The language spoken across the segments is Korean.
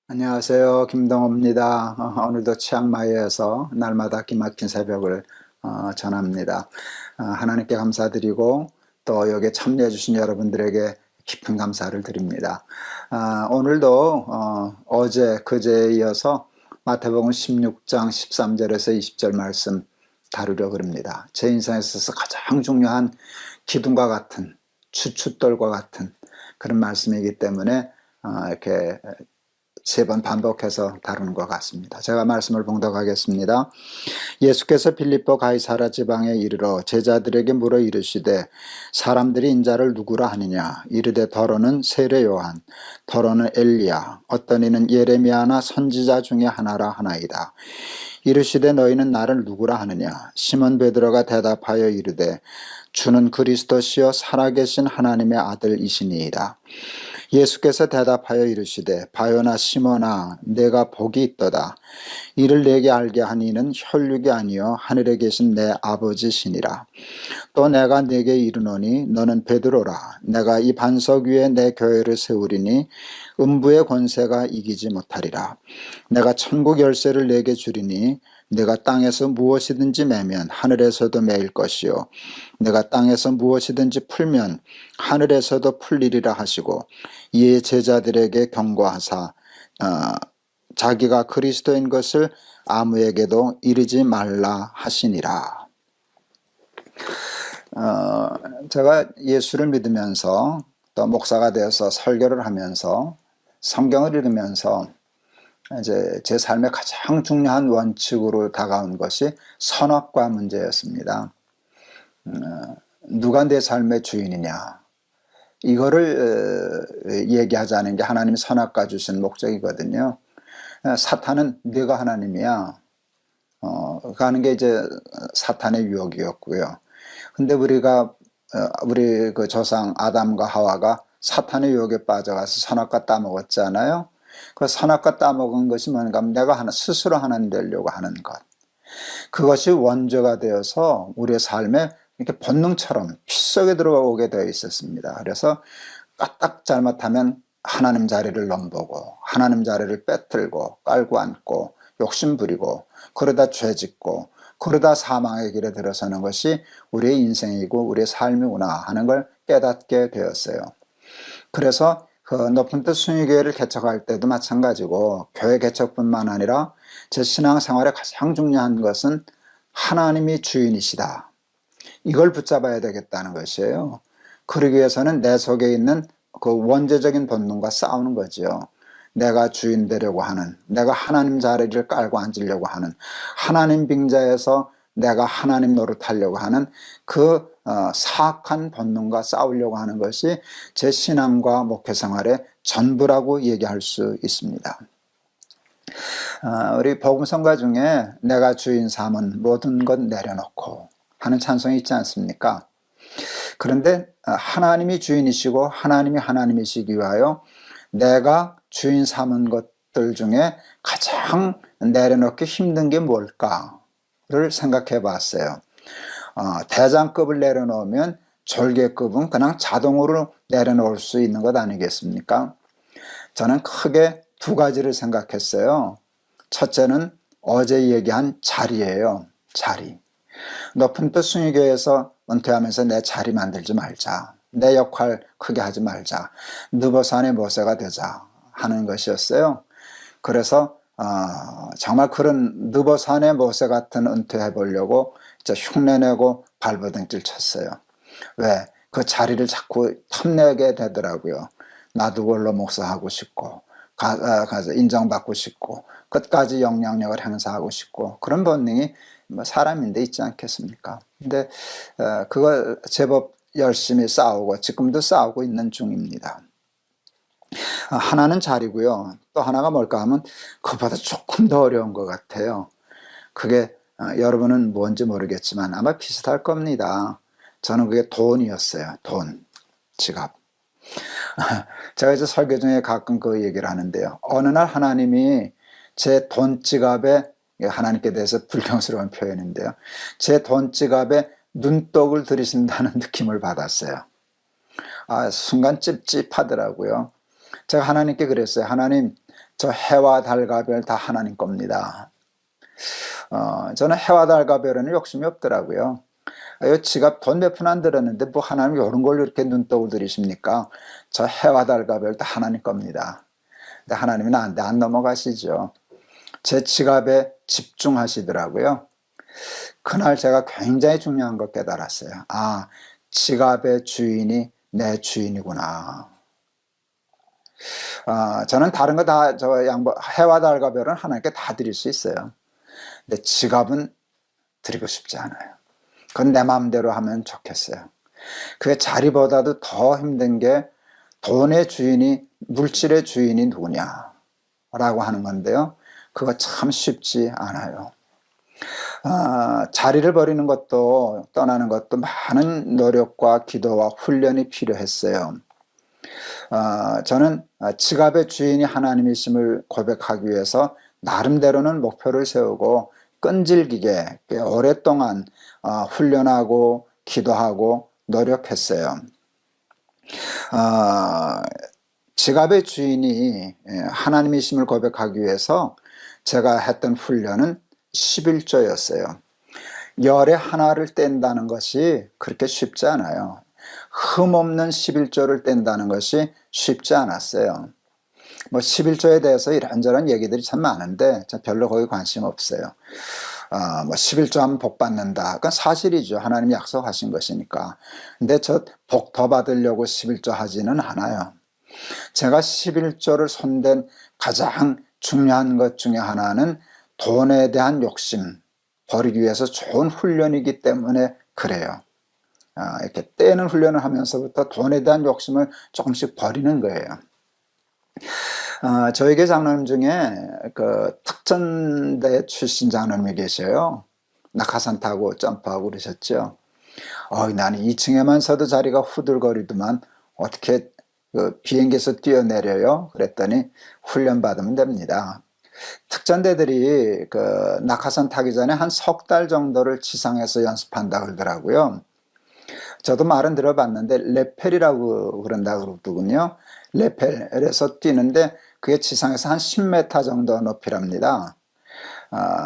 안녕하세요. 김동호입니다. 오늘도 치앙마이에서 날마다 기막힌 새벽을 전합니다. 하나님께 감사드리고 또 여기에 참여해 주신 여러분들에게 깊은 감사를 드립니다. 오늘도 어제 그제에 이어서 마태복음 16장 13절에서 20절 말씀 다루려고 합니다. 제 인생에 있어서 가장 중요한 기둥과 같은 추춧돌과 같은 그런 말씀이기 때문에 이렇게 세 번 반복해서 다루는 것 같습니다. 제가 말씀을 봉독하겠습니다. 예수께서 빌립보 가이사라 지방에 이르러 제자들에게 물어 이르시되 사람들이 인자를 누구라 하느냐 이르되 더러는 세례 요한 더러는 엘리야 어떤 이는 예레미야나 선지자 중에 하나라 하나이다. 이르시되 너희는 나를 누구라 하느냐 시몬 베드로가 대답하여 이르되 주는 그리스도시요 살아계신 하나님의 아들이시니이다. 예수께서 대답하여 이르시되 바요나 시몬아 내가 복이 있도다. 이를 내게 알게 하니는 혈육이 아니요 하늘에 계신 내 아버지시니라. 또 내가 네게 이르노니 너는 베드로라. 내가 이 반석 위에 내 교회를 세우리니 음부의 권세가 이기지 못하리라. 내가 천국 열쇠를 내게 주리니 내가 땅에서 무엇이든지 매면 하늘에서도 매일 것이요 내가 땅에서 무엇이든지 풀면 하늘에서도 풀리리라 하시고 이에 제자들에게 경고하사 자기가 그리스도인 것을 아무에게도 이르지 말라 하시니라. 제가 예수를 믿으면서 또 목사가 되어서 설교를 하면서 성경을 읽으면서 이제 제 삶의 가장 중요한 원칙으로 다가온 것이 선악과 문제였습니다. 누가 내 삶의 주인이냐 이거를 얘기하자는 게 하나님이 선악과 주신 목적이거든요. 사탄은 네가 하나님이야 가는 게 이제 사탄의 유혹이었고요. 근데 우리 그 조상 아담과 하와가 사탄의 유혹에 빠져가서 선악과 따먹었잖아요. 그 선악과 따먹은 것이 뭔가 하면 내가 스스로 하나님 되려고 하는 것. 그것이 원죄가 되어서 우리의 삶에 이렇게 본능처럼 피 속에 들어오게 되어 있었습니다. 그래서 까딱 잘못하면 하나님 자리를 넘보고 하나님 자리를 빼들고 깔고 앉고 욕심 부리고 그러다 죄 짓고 그러다 사망의 길에 들어서는 것이 우리의 인생이고 우리의 삶이구나 하는 걸 깨닫게 되었어요. 그래서 그 높은 뜻 순위교회를 개척할 때도 마찬가지고 교회 개척뿐만 아니라 제 신앙생활에 가장 중요한 것은 하나님이 주인이시다. 이걸 붙잡아야 되겠다는 것이에요. 그러기 위해서는 내 속에 있는 그 원죄적인 본능과 싸우는 거죠. 내가 주인 되려고 하는, 내가 하나님 자리를 깔고 앉으려고 하는, 하나님 빙자에서 내가 하나님 노릇하려고 하는 그 사악한 본능과 싸우려고 하는 것이 제 신앙과 목회생활의 전부라고 얘기할 수 있습니다. 우리 복음성가 중에 내가 주인 삼은 모든 것 내려놓고 하는 찬송이 있지 않습니까? 그런데 하나님이 주인이시고 하나님이 하나님이시기 위하여 내가 주인 삼은 것들 중에 가장 내려놓기 힘든 게 뭘까를 생각해 봤어요. 대장급을 내려놓으면 졸개급은 그냥 자동으로 내려놓을 수 있는 것 아니겠습니까? 저는 크게 두 가지를 생각했어요. 첫째는 어제 얘기한 자리예요. 자리. 높은 뜻 순위교회에서 은퇴하면서 내 자리 만들지 말자. 내 역할 크게 하지 말자. 느보산의 모세가 되자 하는 것이었어요. 그래서 정말 그런 느보산의 모세 같은 은퇴해 보려고 흉내내고 발버둥질 쳤어요. 왜? 그 자리를 자꾸 탐내게 되더라고요. 나도 원로 목사하고 싶고 가서 인정받고 싶고 끝까지 영향력을 행사하고 싶고 그런 본능이 사람인데 있지 않겠습니까? 근데 그걸 제법 열심히 싸우고 지금도 싸우고 있는 중입니다. 하나는 자리고요. 또 하나가 뭘까 하면 그것보다 조금 더 어려운 것 같아요. 그게 여러분은 뭔지 모르겠지만 아마 비슷할 겁니다. 저는 그게 돈이었어요. 돈, 지갑. 제가 이제 설교 중에 가끔 그 얘기를 하는데요. 어느 날 하나님이 제 돈 지갑에, 하나님께 대해서 불경스러운 표현인데요. 제 돈 지갑에 눈독을 들이신다는 느낌을 받았어요. 순간 찝찝하더라고요. 제가 하나님께 그랬어요. 하나님, 저 해와 달과 별 다 하나님 겁니다. 저는 해와 달과 별에는 욕심이 없더라고요. 이 지갑 돈 몇 푼 안 들었는데 뭐 하나님 이런 걸로 이렇게 눈독을 들이십니까? 저 해와 달과 별 다 하나님 겁니다. 근데 하나님은 나한테 안 넘어가시죠. 제 지갑에 집중하시더라고요. 그날 제가 굉장히 중요한 걸 깨달았어요. 아, 지갑의 주인이 내 주인이구나. 저는 다른 거 다 해와 달과 별은 하나님께 다 드릴 수 있어요. 근데 지갑은 드리고 싶지 않아요. 그건 내 마음대로 하면 좋겠어요. 그 자리보다도 더 힘든 게 돈의 주인이, 물질의 주인이 누구냐라고 하는 건데요. 그거 참 쉽지 않아요. 자리를 버리는 것도, 떠나는 것도 많은 노력과 기도와 훈련이 필요했어요. 저는 지갑의 주인이 하나님이심을 고백하기 위해서 나름대로는 목표를 세우고 끈질기게 오랫동안 훈련하고 기도하고 노력했어요. 지갑의 주인이 하나님이심을 고백하기 위해서 제가 했던 훈련은 11조였어요. 열에 하나를 뗀다는 것이 그렇게 쉽지 않아요. 흠없는 11조를 뗀다는 것이 쉽지 않았어요. 뭐 11조에 대해서 이런저런 얘기들이 참 많은데 저 별로 거기 관심 없어요. 뭐 11조 하면 복 받는다. 그건 사실이죠. 하나님이 약속하신 것이니까. 근데 저 복 더 받으려고 11조 하지는 않아요. 제가 11조를 손댄 가장 중요한 것 중에 하나는 돈에 대한 욕심 버리기 위해서 좋은 훈련이기 때문에 그래요. 이렇게 떼는 훈련을 하면서부터 돈에 대한 욕심을 조금씩 버리는 거예요. 저희 교회 장로님 중에 그 특전대 출신 장로님이 계셔요. 낙하산 타고 점프하고 그러셨죠. 나는 2층에만 서도 자리가 후들거리더만 어떻게 그 비행기에서 뛰어내려요? 그랬더니 훈련 받으면 됩니다. 특전대들이 그 낙하산 타기 전에 한 석 달 정도를 지상에서 연습한다 그러더라고요. 저도 말은 들어봤는데 레펠이라고 그런다 그러더군요. 레펠에서 뛰는데 그게 지상에서 한 10m 정도 높이랍니다.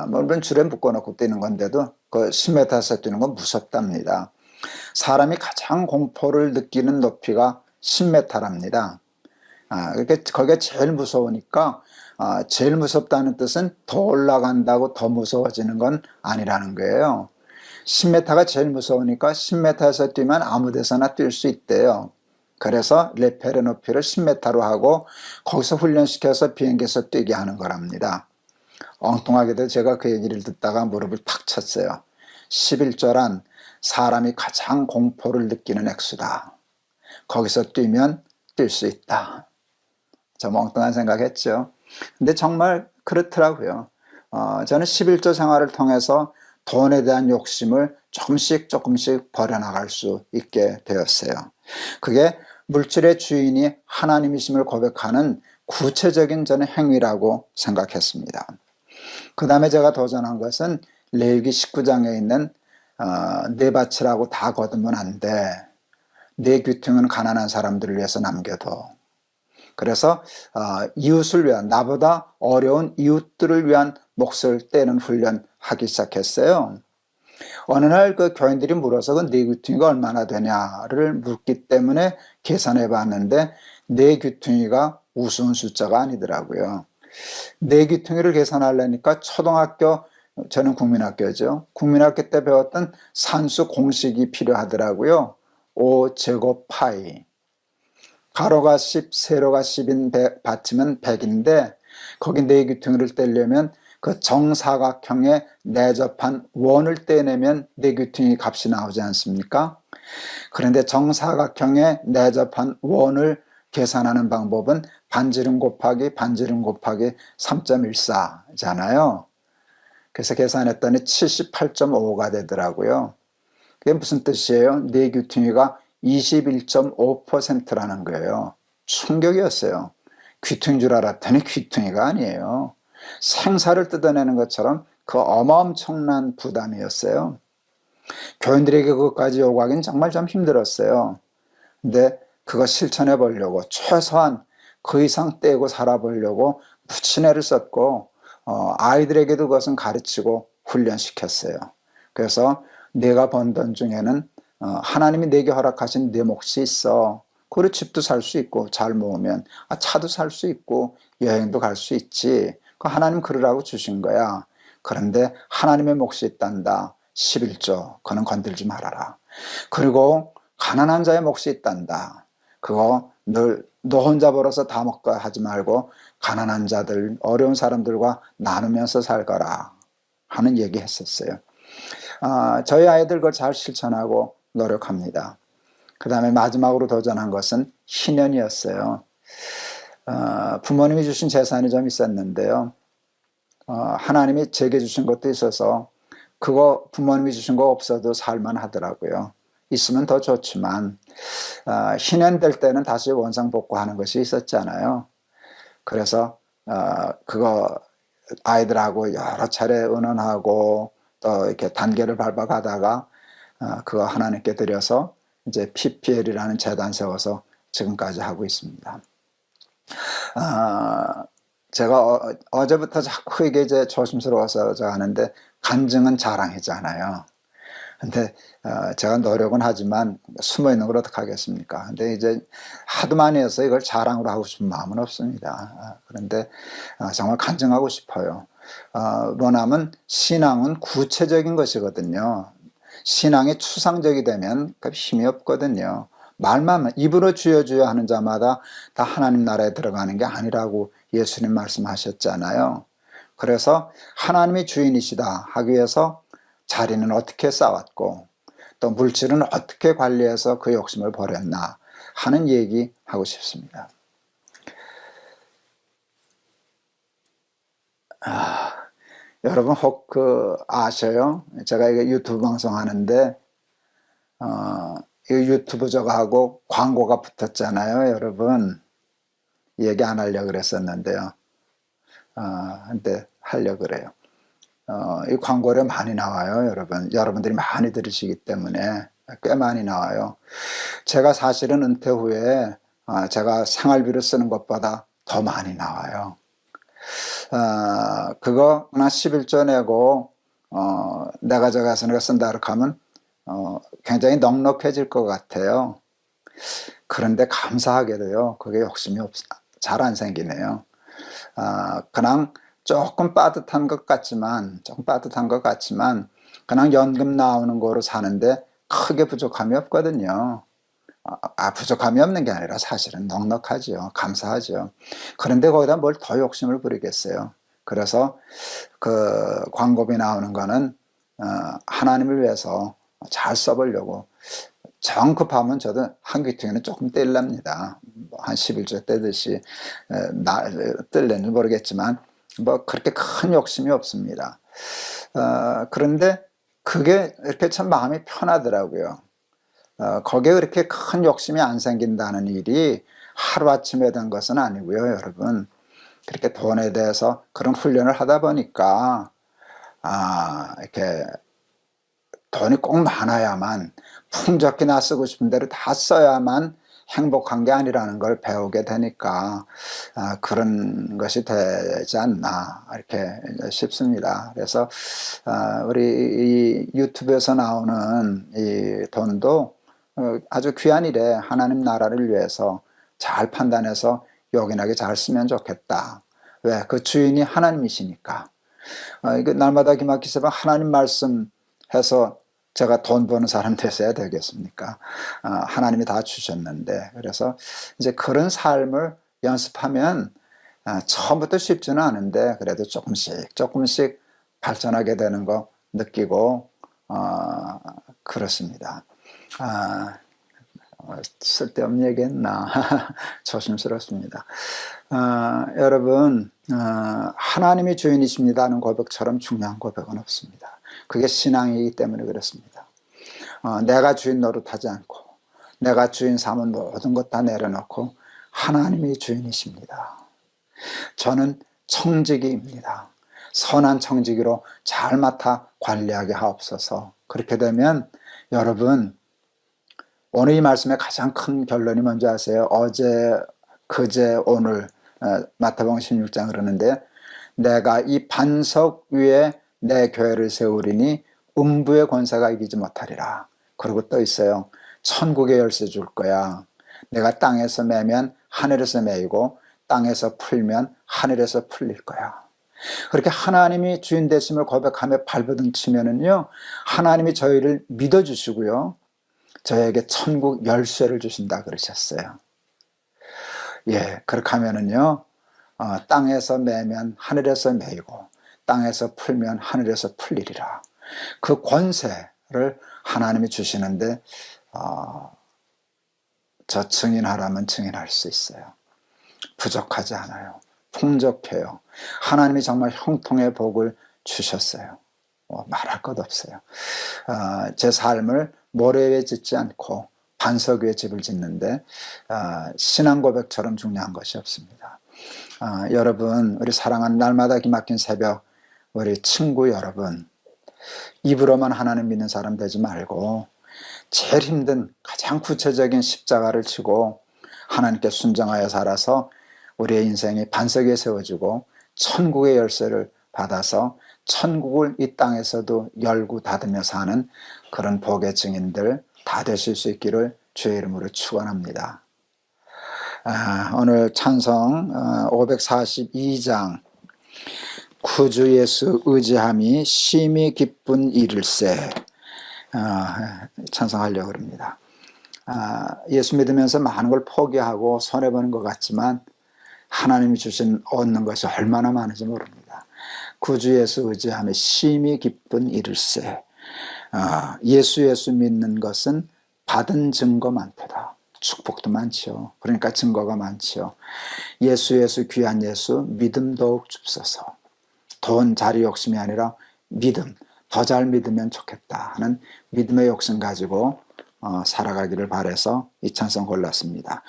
물론 줄에 묶어놓고 뛰는 건데도 그 10m에서 뛰는 건 무섭답니다. 사람이 가장 공포를 느끼는 높이가 10m랍니다. 그러니까 거기가 제일 무서우니까 제일 무섭다는 뜻은 더 올라간다고 더 무서워지는 건 아니라는 거예요. 10m가 제일 무서우니까 10m에서 뛰면 아무 데서나 뛸 수 있대요. 그래서 레펠의 높이를 10m로 하고 거기서 훈련시켜서 비행기에서 뛰게 하는 거랍니다. 엉뚱하게도 제가 그 얘기를 듣다가 무릎을 탁 쳤어요. 11조란 사람이 가장 공포를 느끼는 액수다. 거기서 뛰면 뛸 수 있다. 저 엉뚱한 생각했죠. 근데 정말 그렇더라고요. 저는 11조 생활을 통해서 돈에 대한 욕심을 조금씩 버려나갈 수 있게 되었어요. 그게 물질의 주인이 하나님이심을 고백하는 구체적인 저는 행위라고 생각했습니다. 그 다음에 제가 도전한 것은 레위기 19장에 있는 내 밭이라고 다 거두면 안 돼. 내 귀퉁이는 가난한 사람들을 위해서 남겨둬. 그래서 이웃을 위한, 나보다 어려운 이웃들을 위한 몫을 떼는 훈련하기 시작했어요. 어느 날 그 교인들이 물어서 그 네 귀퉁이가 얼마나 되냐를 묻기 때문에 계산해 봤는데 네 귀퉁이가 우스운 숫자가 아니더라고요. 네 귀퉁이를 계산하려니까 초등학교, 저는 국민학교죠. 국민학교 때 배웠던 산수 공식이 필요하더라고요. 5제곱 파이. 가로가 10, 세로가 10인 받치면 100인데 거기 네 귀퉁이를 떼려면 그 정사각형에 내접한 원을 떼내면 네 귀퉁이 값이 나오지 않습니까? 그런데 정사각형에 내접한 원을 계산하는 방법은 반지름 곱하기 3.14잖아요. 그래서 계산했더니 78.5가 되더라고요. 그게 무슨 뜻이에요? 네 귀퉁이가 21.5%라는 거예요. 충격이었어요. 귀퉁이인 줄 알았더니 귀퉁이가 아니에요. 생사를 뜯어내는 것처럼 그 어마어마한 부담이었어요. 교인들에게 그것까지 요구하기는 정말 좀 힘들었어요. 근데 그거 실천해 보려고 최소한 그 이상 떼고 살아보려고 부친애를 썼고 아이들에게도 그것은 가르치고 훈련시켰어요. 그래서 내가 번 돈 중에는 하나님이 내게 허락하신 내 몫이 있어. 그리고 집도 살 수 있고 잘 모으면 차도 살 수 있고 여행도 갈 수 있지. 그 하나님 그러라고 주신 거야. 그런데 하나님의 몫이 있단다. 11조 그는 건들지 말아라. 그리고 가난한 자의 몫이 있단다. 그거 너 혼자 벌어서 다 먹고 하지 말고 가난한 자들, 어려운 사람들과 나누면서 살거라 하는 얘기 했었어요. 저희 아이들 그걸 잘 실천하고 노력합니다. 그 다음에 마지막으로 도전한 것은 희년이었어요. 부모님이 주신 재산이 좀 있었는데요. 하나님이 제게 주신 것도 있어서 그거 부모님이 주신 거 없어도 살만 하더라고요. 있으면 더 좋지만 희년 될 때는 다시 원상복구하는 것이 있었잖아요. 그래서 그거 아이들하고 여러 차례 의논하고 또 이렇게 단계를 밟아가다가 그거 하나님께 드려서 이제 PPL이라는 재단 세워서 지금까지 하고 있습니다. 제가 어제부터 자꾸 이게 이제 조심스러워서 제가 하는데 간증은 자랑이잖아요. 근데 제가 노력은 하지만 숨어 있는 걸 어떻게 하겠습니까? 근데 이제 하도 많이 해서 이걸 자랑으로 하고 싶은 마음은 없습니다. 그런데 정말 간증하고 싶어요. 뭐냐면 신앙은 구체적인 것이거든요. 신앙이 추상적이 되면 힘이 없거든요. 말만 입으로 주여 주여 하는 자마다 다 하나님 나라에 들어가는 게 아니라고 예수님 말씀하셨잖아요. 그래서 하나님이 주인이시다 하기 위해서 자리는 어떻게 쌓았고 또 물질은 어떻게 관리해서 그 욕심을 버렸나 하는 얘기 하고 싶습니다. 여러분 혹 아셔요? 제가 이거 유튜브 방송하는데 이 유튜브 저거 하고 광고가 붙었잖아요, 여러분. 얘기 안 하려고 그랬었는데요. 근데 하려고 그래요. 이 광고를 많이 나와요, 여러분. 여러분들이 많이 들으시기 때문에 꽤 많이 나와요. 제가 사실은 은퇴 후에 제가 생활비로 쓰는 것보다 더 많이 나와요. 그거 나 11조 내고 내가 저 가서 내가 쓴다 그렇게 하면 굉장히 넉넉해질 것 같아요. 그런데 감사하게도요, 그게 욕심이 잘 안 생기네요. 그냥 조금 빠듯한 것 같지만 그냥 연금 나오는 거로 사는데 크게 부족함이 없거든요. 부족함이 없는 게 아니라 사실은 넉넉하죠. 감사하죠. 그런데 거기다 뭘 더 욕심을 부리겠어요. 그래서 그 광고비 나오는 거는 하나님을 위해서 잘 써보려고 정 급하면 저도 한 귀퉁이는 조금 뗄랍니다. 한 11조 떼듯이 뜰는지 모르겠지만 뭐 그렇게 큰 욕심이 없습니다. 그런데 그게 이렇게 참 마음이 편하더라고요. 거기에 그렇게 큰 욕심이 안 생긴다는 일이 하루아침에 된 것은 아니고요, 여러분. 그렇게 돈에 대해서 그런 훈련을 하다 보니까 이렇게 돈이 꼭 많아야만 풍족히나 쓰고 싶은 대로 다 써야만 행복한 게 아니라는 걸 배우게 되니까 그런 것이 되지 않나 이렇게 싶습니다. 그래서 우리 이 유튜브에서 나오는 이 돈도 아주 귀한 일에 하나님 나라를 위해서 잘 판단해서 요긴하게 잘 쓰면 좋겠다. 왜? 그 주인이 하나님이시니까. 이거 날마다 기막히세요. 하나님 말씀해서 제가 돈 버는 사람 됐어야 되겠습니까? 하나님이 다 주셨는데. 그래서 이제 그런 삶을 연습하면 처음부터 쉽지는 않은데 그래도 조금씩 발전하게 되는 거 느끼고 그렇습니다. 쓸데없는 얘기했나 조심스럽습니다. 여러분 하나님이 주인이십니다는 고백처럼 중요한 고백은 없습니다. 그게 신앙이기 때문에 그렇습니다. 내가 주인 노릇하지 않고 내가 주인 삼은 모든 것 다 내려놓고 하나님이 주인이십니다. 저는 청지기입니다. 선한 청지기로 잘 맡아 관리하게 하옵소서. 그렇게 되면 여러분 오늘 이 말씀의 가장 큰 결론이 뭔지 아세요? 어제, 그제, 오늘 마태복음 16장 그러는데 내가 이 반석 위에 내 교회를 세우리니 음부의 권세가 이기지 못하리라. 그러고 또 있어요. 천국의 열쇠 줄 거야. 내가 땅에서 매면 하늘에서 매이고 땅에서 풀면 하늘에서 풀릴 거야. 그렇게 하나님이 주인 되심을 고백하며 발버둥 치면은요, 하나님이 저희를 믿어주시고요, 저에게 천국 열쇠를 주신다 그러셨어요. 예, 그렇게 하면은요, 땅에서 매면 하늘에서 매이고 땅에서 풀면 하늘에서 풀리리라. 그 권세를 하나님이 주시는데 저 증인하라면 증인할 수 있어요. 부족하지 않아요. 풍족해요. 하나님이 정말 형통의 복을 주셨어요. 말할 것 없어요. 제 삶을 모래 위에 짓지 않고 반석 위에 집을 짓는데 신앙 고백처럼 중요한 것이 없습니다. 여러분, 우리 사랑하는 날마다 기막힌 새벽 우리 친구 여러분, 입으로만 하나님 믿는 사람 되지 말고 제일 힘든 가장 구체적인 십자가를 치고 하나님께 순종하여 살아서 우리의 인생이 반석 위에 세워지고 천국의 열쇠를 받아서 천국을 이 땅에서도 열고 닫으며 사는 그런 복의 증인들 다 되실 수 있기를 주의 이름으로 축원합니다. 오늘 찬송 542장 구주 예수 의지함이 심히 기쁜 일일세 찬송하려고 합니다. 예수 믿으면서 많은 걸 포기하고 손해보는 것 같지만 하나님이 주신 얻는 것이 얼마나 많은지 모릅니다. 구주 예수 의지함이 심히 기쁜 일일세. 예수 믿는 것은 받은 증거 많도다. 축복도 많지요. 그러니까 증거가 많지요. 예수 귀한 예수 믿음 더욱 줍소서. 돈 자리 욕심이 아니라 믿음, 더 잘 믿으면 좋겠다 하는 믿음의 욕심 가지고 살아가기를 바라서 이 찬송 골랐습니다.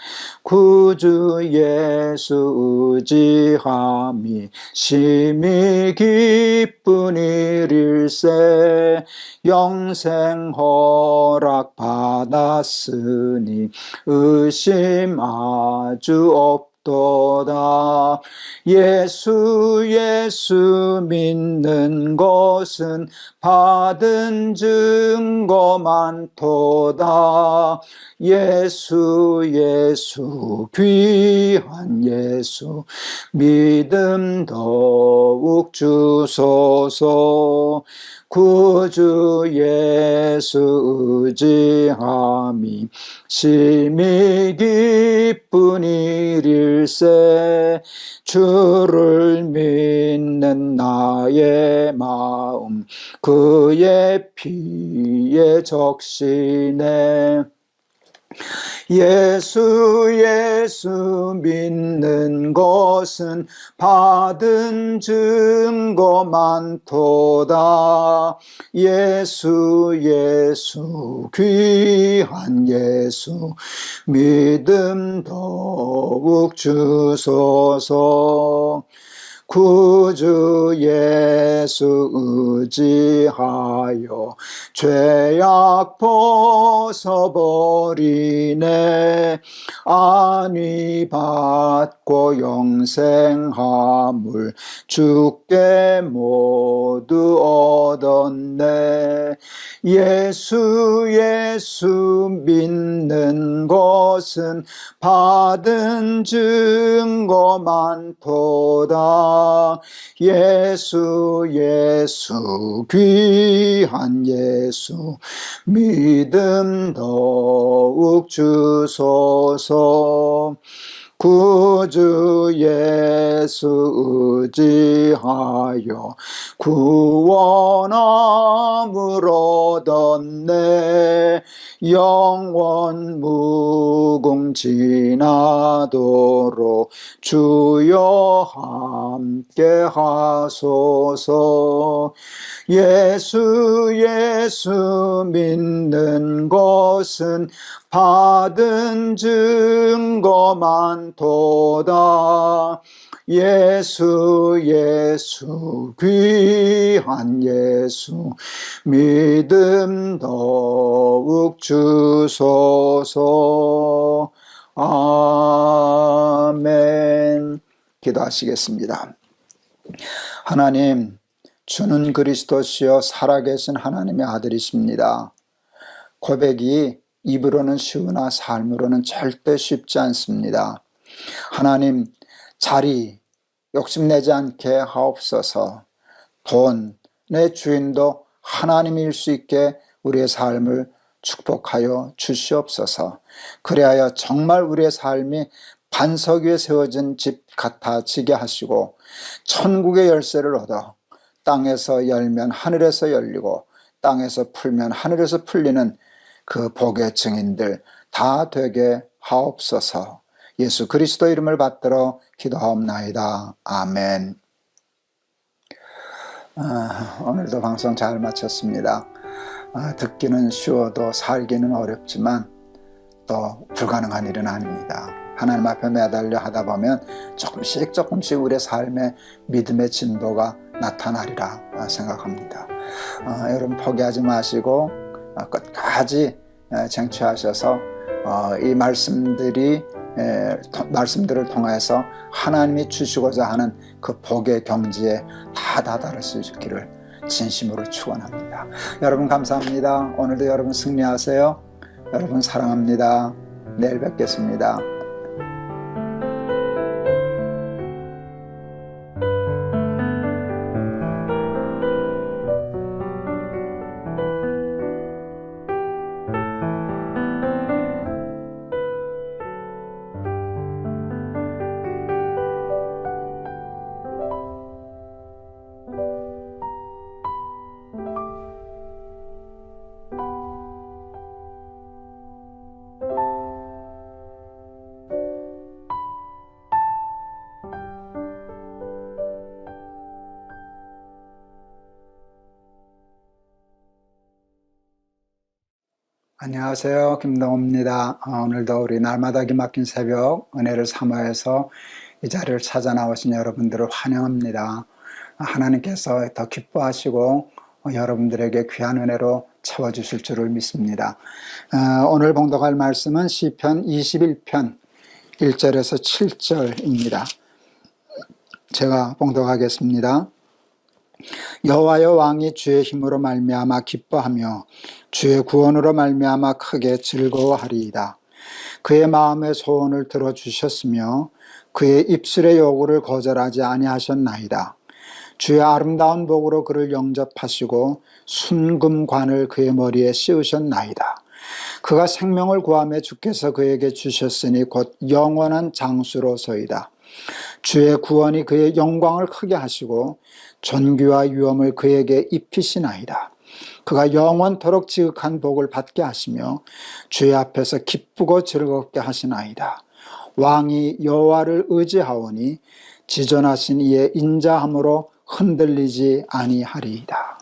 구주 예수 의지함이 심히 기쁜 일일세. 영생 허락 받았으니 의심 아주 없도다. 예수 믿는 것은 받은 증거 많도다. 예수 귀한 예수 믿음 더욱 주소서. 구주 예수 의지함이 심히 기쁜 일일세. 주를 믿는 나의 마음 그의 피에 적시네. 예수 믿는 것은 받은 증거 많도다. 예수 귀한 예수 믿음 더욱 주소서. 구주 예수 의지하여 죄악 벗어버리네. 안위 받고 영생함을 주께 모두 얻었네. 예수 믿는 것은 받은 증거 많도다. 예수 귀한 예수 믿음 더욱 주소서. 구주 예수 의지하여 구원함을 얻었네. 영원 무궁지나도록 주여 함께 하소서. 예수 믿는 것은 받은 증거 많도다. 예수 귀한 예수 믿음 더욱 주소서. 아멘. 기도하시겠습니다. 하나님, 주는 그리스도시요 살아계신 하나님의 아들이십니다. 고백이 입으로는 쉬우나 삶으로는 절대 쉽지 않습니다. 하나님, 자리 욕심내지 않게 하옵소서. 돈의 주인도 하나님일 수 있게 우리의 삶을 축복하여 주시옵소서. 그리하여 정말 우리의 삶이 반석 위에 세워진 집 같아지게 하시고 천국의 열쇠를 얻어 땅에서 열면 하늘에서 열리고 땅에서 풀면 하늘에서 풀리는 그 복의 증인들 다 되게 하옵소서. 예수 그리스도 이름을 받들어 기도하옵나이다. 아멘. 오늘도 방송 잘 마쳤습니다. 듣기는 쉬워도 살기는 어렵지만 또 불가능한 일은 아닙니다. 하나님 앞에 매달려 하다 보면 조금씩 우리의 삶의 믿음의 진보가 나타나리라 생각합니다. 여러분 포기하지 마시고 끝까지 쟁취하셔서 이 말씀들을 통해서 하나님이 주시고자 하는 그 복의 경지에 다 다다를 수 있기를 진심으로 축원합니다. 여러분 감사합니다. 오늘도 여러분 승리하세요. 여러분 사랑합니다. 내일 뵙겠습니다. 안녕하세요. 김동호입니다. 오늘도 우리 날마다 기막힌 새벽 은혜를 사모해서 이 자리를 찾아 나오신 여러분들을 환영합니다. 하나님께서 더 기뻐하시고 여러분들에게 귀한 은혜로 채워주실 줄을 믿습니다. 오늘 봉독할 말씀은 시편 21편 1절에서 7절입니다. 제가 봉독하겠습니다. 여호와여 왕이 주의 힘으로 말미암아 기뻐하며 주의 구원으로 말미암아 크게 즐거워하리이다. 그의 마음의 소원을 들어주셨으며 그의 입술의 요구를 거절하지 아니하셨나이다. 주의 아름다운 복으로 그를 영접하시고 순금관을 그의 머리에 씌우셨나이다. 그가 생명을 구하며 주께서 그에게 주셨으니 곧 영원한 장수로서이다. 주의 구원이 그의 영광을 크게 하시고 존귀와 위엄을 그에게 입히시나이다. 그가 영원토록 지극한 복을 받게 하시며 주의 앞에서 기쁘고 즐겁게 하시나이다. 왕이 여호와를 의지하오니 지존하신 이의 인자함으로 흔들리지 아니하리이다.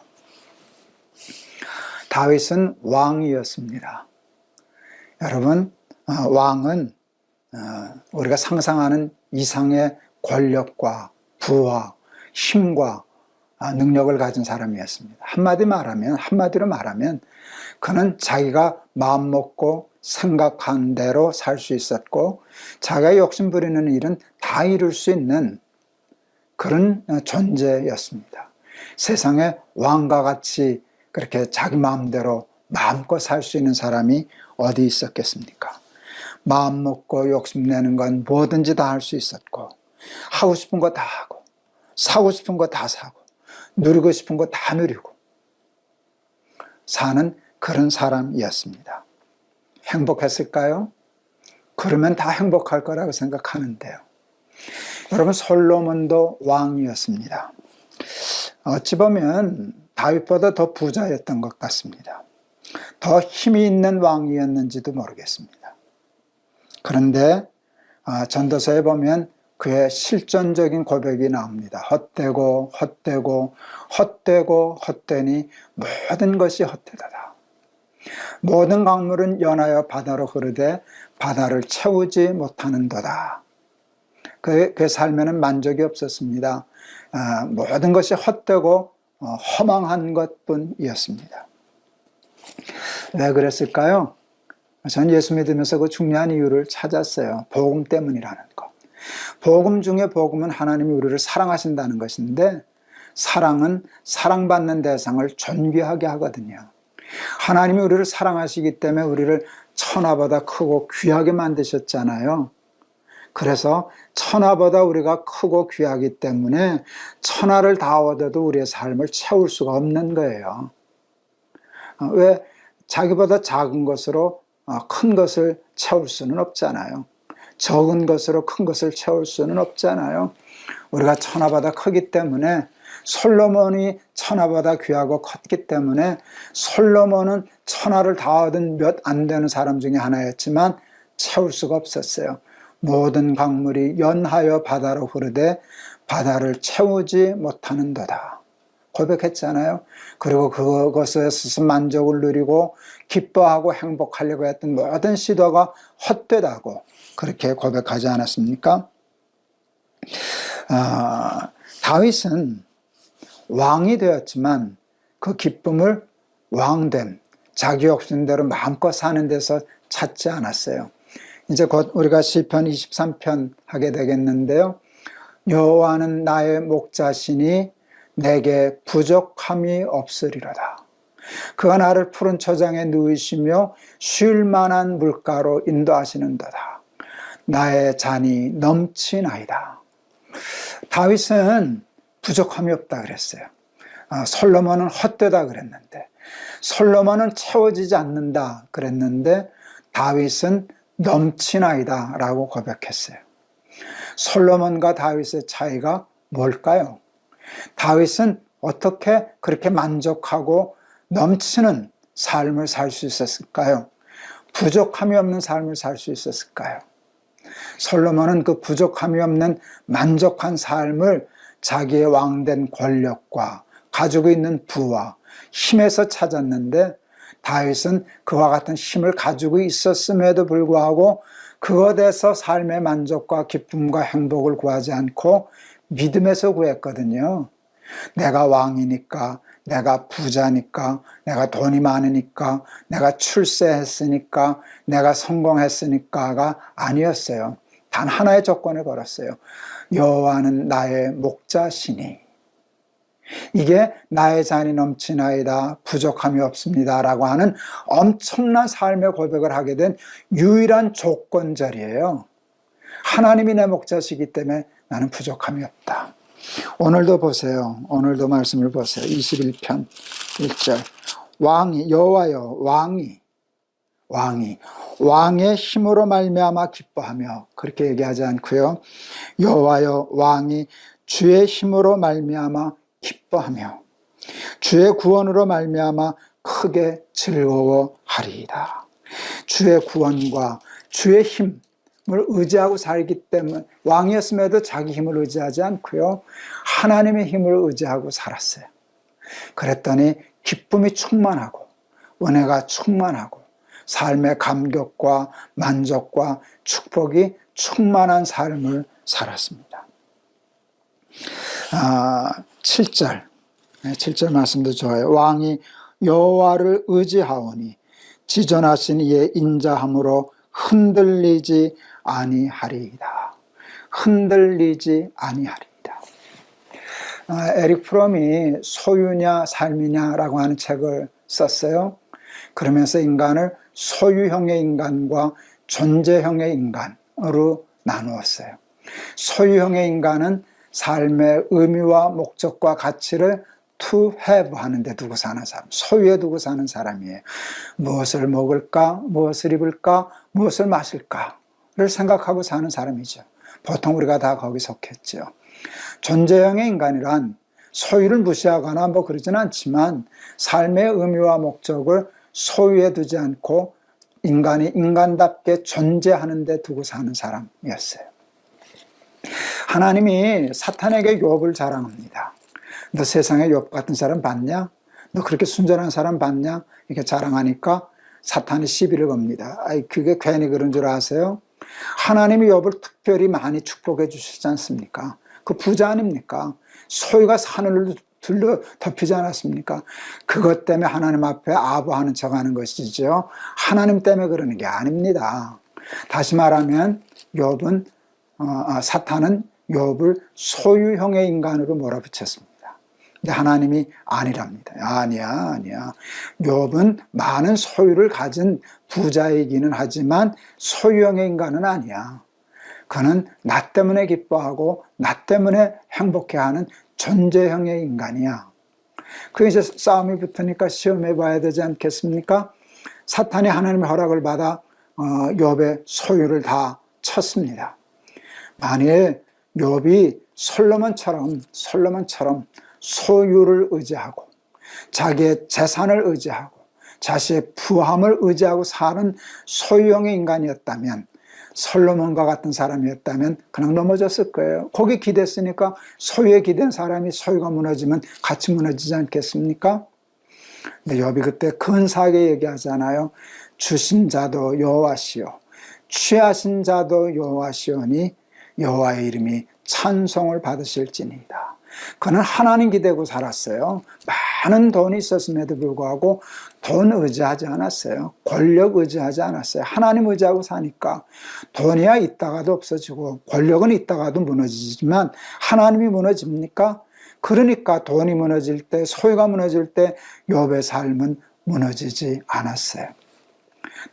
다윗은 왕이었습니다. 여러분, 왕은 우리가 상상하는 이상의 권력과 부와 힘과 능력을 가진 사람이었습니다. 한마디로 말하면 그는 자기가 마음먹고 생각한 대로 살 수 있었고 자기가 욕심부리는 일은 다 이룰 수 있는 그런 존재였습니다. 세상에 왕과 같이 그렇게 자기 마음대로 마음껏 살 수 있는 사람이 어디 있었겠습니까? 마음 먹고 욕심내는 건 뭐든지 다 할 수 있었고 하고 싶은 거 다 하고 사고 싶은 거 다 사고 누리고 싶은 거 다 누리고 사는 그런 사람이었습니다. 행복했을까요? 그러면 다 행복할 거라고 생각하는데요. 여러분, 솔로몬도 왕이었습니다. 어찌 보면 다윗보다 더 부자였던 것 같습니다. 더 힘이 있는 왕이었는지도 모르겠습니다. 그런데 전도서에 보면 그의 실존적인 고백이 나옵니다. 헛되고 헛되니 모든 것이 헛되다. 모든 강물은 연하여 바다로 흐르되 바다를 채우지 못하는도다. 그의 삶에는 만족이 없었습니다. 모든 것이 헛되고 허망한 것뿐이었습니다. 왜 그랬을까요? 전 예수 믿으면서 그 중요한 이유를 찾았어요. 복음 때문이라는 것. 복음 중에 복음은 하나님이 우리를 사랑하신다는 것인데, 사랑은 사랑받는 대상을 존귀하게 하거든요. 하나님이 우리를 사랑하시기 때문에 우리를 천하보다 크고 귀하게 만드셨잖아요. 그래서 천하보다 우리가 크고 귀하기 때문에 천하를 다 얻어도 우리의 삶을 채울 수가 없는 거예요. 왜? 자기보다 작은 것으로 큰 것을 채울 수는 없잖아요. 적은 것으로 큰 것을 채울 수는 없잖아요. 우리가 천하보다 크기 때문에, 솔로몬이 천하보다 귀하고 컸기 때문에, 솔로몬은 천하를 다 얻은 몇 안 되는 사람 중에 하나였지만 채울 수가 없었어요. 모든 강물이 연하여 바다로 흐르되 바다를 채우지 못하는도다 고백했잖아요. 그리고 그것에서 만족을 누리고 기뻐하고 행복하려고 했던 모든 시도가 헛되다고 그렇게 고백하지 않았습니까? 다윗은 왕이 되었지만 그 기쁨을 왕됨, 자기 욕심대로 마음껏 사는 데서 찾지 않았어요. 이제 곧 우리가 시편 23편 하게 되겠는데요. 여호와는 나의 목자시니 내게 부족함이 없으리로다. 그가 나를 푸른 초장에 누이시며 쉴 만한 물가로 인도하시는도다. 나의 잔이 넘치나이다. 다윗은 부족함이 없다 그랬어요. 솔로몬은 헛되다 그랬는데, 솔로몬은 채워지지 않는다 그랬는데, 다윗은 넘치나이다 라고 고백했어요. 솔로몬과 다윗의 차이가 뭘까요? 다윗은 어떻게 그렇게 만족하고 넘치는 삶을 살 수 있었을까요? 부족함이 없는 삶을 살 수 있었을까요? 솔로몬은 그 부족함이 없는 만족한 삶을 자기의 왕된 권력과 가지고 있는 부와 힘에서 찾았는데, 다윗은 그와 같은 힘을 가지고 있었음에도 불구하고 그것에서 삶의 만족과 기쁨과 행복을 구하지 않고 믿음에서 구했거든요. 내가 왕이니까, 내가 부자니까, 내가 돈이 많으니까, 내가 출세했으니까, 내가 성공했으니까가 아니었어요. 단 하나의 조건을 걸었어요. 여호와는 나의 목자시니, 이게 나의 잔이 넘치나이다, 부족함이 없습니다 라고 하는 엄청난 삶의 고백을 하게 된 유일한 조건절이에요. 하나님이 내 목자시기 때문에 나는 부족함이 없다. 오늘도 보세요. 오늘도 말씀을 보세요. 21편 1절. 왕이, 여호와여, 왕의 힘으로 말미암아 기뻐하며, 그렇게 얘기하지 않고요. 여호와여, 왕이 주의 힘으로 말미암아 기뻐하며 주의 구원으로 말미암아 크게 즐거워하리이다. 주의 구원과 주의 힘을 의지하고 살기 때문에, 왕이었음에도 자기 힘을 의지하지 않고요, 하나님의 힘을 의지하고 살았어요. 그랬더니 기쁨이 충만하고 은혜가 충만하고 삶의 감격과 만족과 축복이 충만한 삶을 살았습니다. 7절 말씀도 좋아요. 왕이 여호와를 의지하오니 지존하신 이의 인자함으로 흔들리지 아니하리이다. 흔들리지 아니하리이다. 에릭 프롬이 소유냐 삶이냐라고 하는 책을 썼어요. 그러면서 인간을 소유형의 인간과 존재형의 인간으로 나누었어요. 소유형의 인간은 삶의 의미와 목적과 가치를 to have 하는데 두고 사는 사람, 소유에 두고 사는 사람이에요. 무엇을 먹을까, 무엇을 입을까, 무엇을 마실까를 생각하고 사는 사람이죠. 보통 우리가 다 거기 속했죠. 존재형의 인간이란 소유를 무시하거나 뭐 그러진 않지만 삶의 의미와 목적을 소유에 두지 않고 인간이 인간답게 존재하는 데 두고 사는 사람이었어요. 하나님이 사탄에게 욥을 자랑합니다. 너 세상에 욥 같은 사람 봤냐? 너 그렇게 순전한 사람 봤냐? 이렇게 자랑하니까 사탄이 시비를 겁니다. 그게 괜히 그런 줄 아세요? 하나님이 욥을 특별히 많이 축복해 주시지 않습니까? 그 부자 아닙니까? 소유가 하늘을 둘러 덮이지 않았습니까? 그것 때문에 하나님 앞에 아부하는 척하는 것이죠. 하나님 때문에 그러는 게 아닙니다. 다시 말하면 욥은 사탄은 욥을 소유형의 인간으로 몰아붙였습니다. 근데 하나님이 아니랍니다. 아니야. 욥은 많은 소유를 가진 부자이기는 하지만 소유형의 인간은 아니야. 그는 나 때문에 기뻐하고 나 때문에 행복해하는 존재형의 인간이야. 그게 이제 싸움이 붙으니까 시험해 봐야 되지 않겠습니까? 사탄이 하나님의 허락을 받아 욥의 소유를 다 쳤습니다. 만일 욥이 솔로몬처럼 소유를 의지하고 자기의 재산을 의지하고 자신의 부함을 의지하고 사는 소유형의 인간이었다면, 솔로몬과 같은 사람이었다면 그냥 넘어졌을 거예요. 거기 기댔으니까 소유에 기댄 사람이 소유가 무너지면 같이 무너지지 않겠습니까? 근데 욥이 그때 근사하게 얘기하잖아요. 주신 자도 여호와시요 취하신 자도 여호와시오니 여호와의 이름이 찬송을 받으실지니이다. 그는 하나님 기대고 살았어요. 많은 돈이 있었음에도 불구하고 돈 의지하지 않았어요. 권력 의지하지 않았어요. 하나님 의지하고 사니까 돈이야 있다가도 없어지고 권력은 있다가도 무너지지만 하나님이 무너집니까? 그러니까 돈이 무너질 때, 소유가 무너질 때 욥의 삶은 무너지지 않았어요.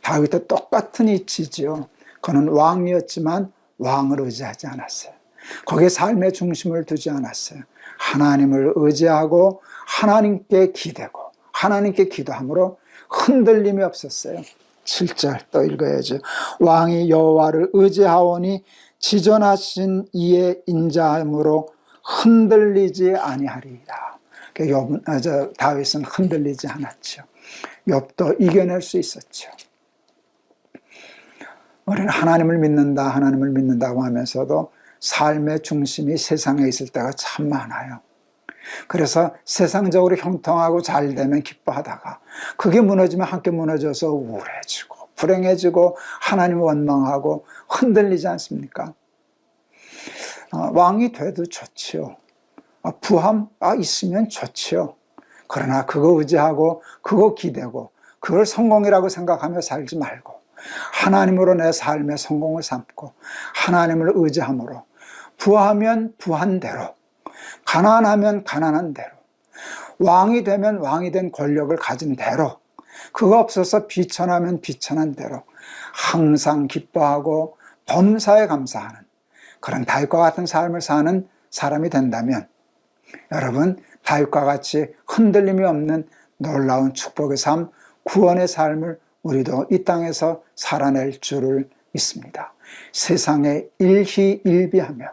다윗도 똑같은 이치지요. 그는 왕이었지만 왕을 의지하지 않았어요. 거기에 삶의 중심을 두지 않았어요. 하나님을 의지하고 하나님께 기대고 하나님께 기도함으로 흔들림이 없었어요. 7절 또 읽어야죠. 왕이 여호와를 의지하오니 지존하신 이의 인자함으로 흔들리지 아니하리이다. 다윗은 흔들리지 않았죠. 욥도 이겨낼 수 있었죠. 우리는 하나님을 믿는다고 하면서도 삶의 중심이 세상에 있을 때가 참 많아요. 그래서 세상적으로 형통하고 잘 되면 기뻐하다가 그게 무너지면 함께 무너져서 우울해지고 불행해지고 하나님을 원망하고 흔들리지 않습니까? 왕이 돼도 좋지요. 부함 있으면 좋지요. 그러나 그거 의지하고 그거 기대고 그걸 성공이라고 생각하며 살지 말고 하나님으로 내 삶의 성공을 삼고 하나님을 의지함으로 부하면 부한 대로, 가난하면 가난한 대로, 왕이 되면 왕이 된 권력을 가진 대로, 그거 없어서 비천하면 비천한 대로 항상 기뻐하고 범사에 감사하는 그런 다윗과 같은 삶을 사는 사람이 된다면 여러분, 다윗과 같이 흔들림이 없는 놀라운 축복의 삶, 구원의 삶을 우리도 이 땅에서 살아낼 줄을 믿습니다. 세상에 일희일비하며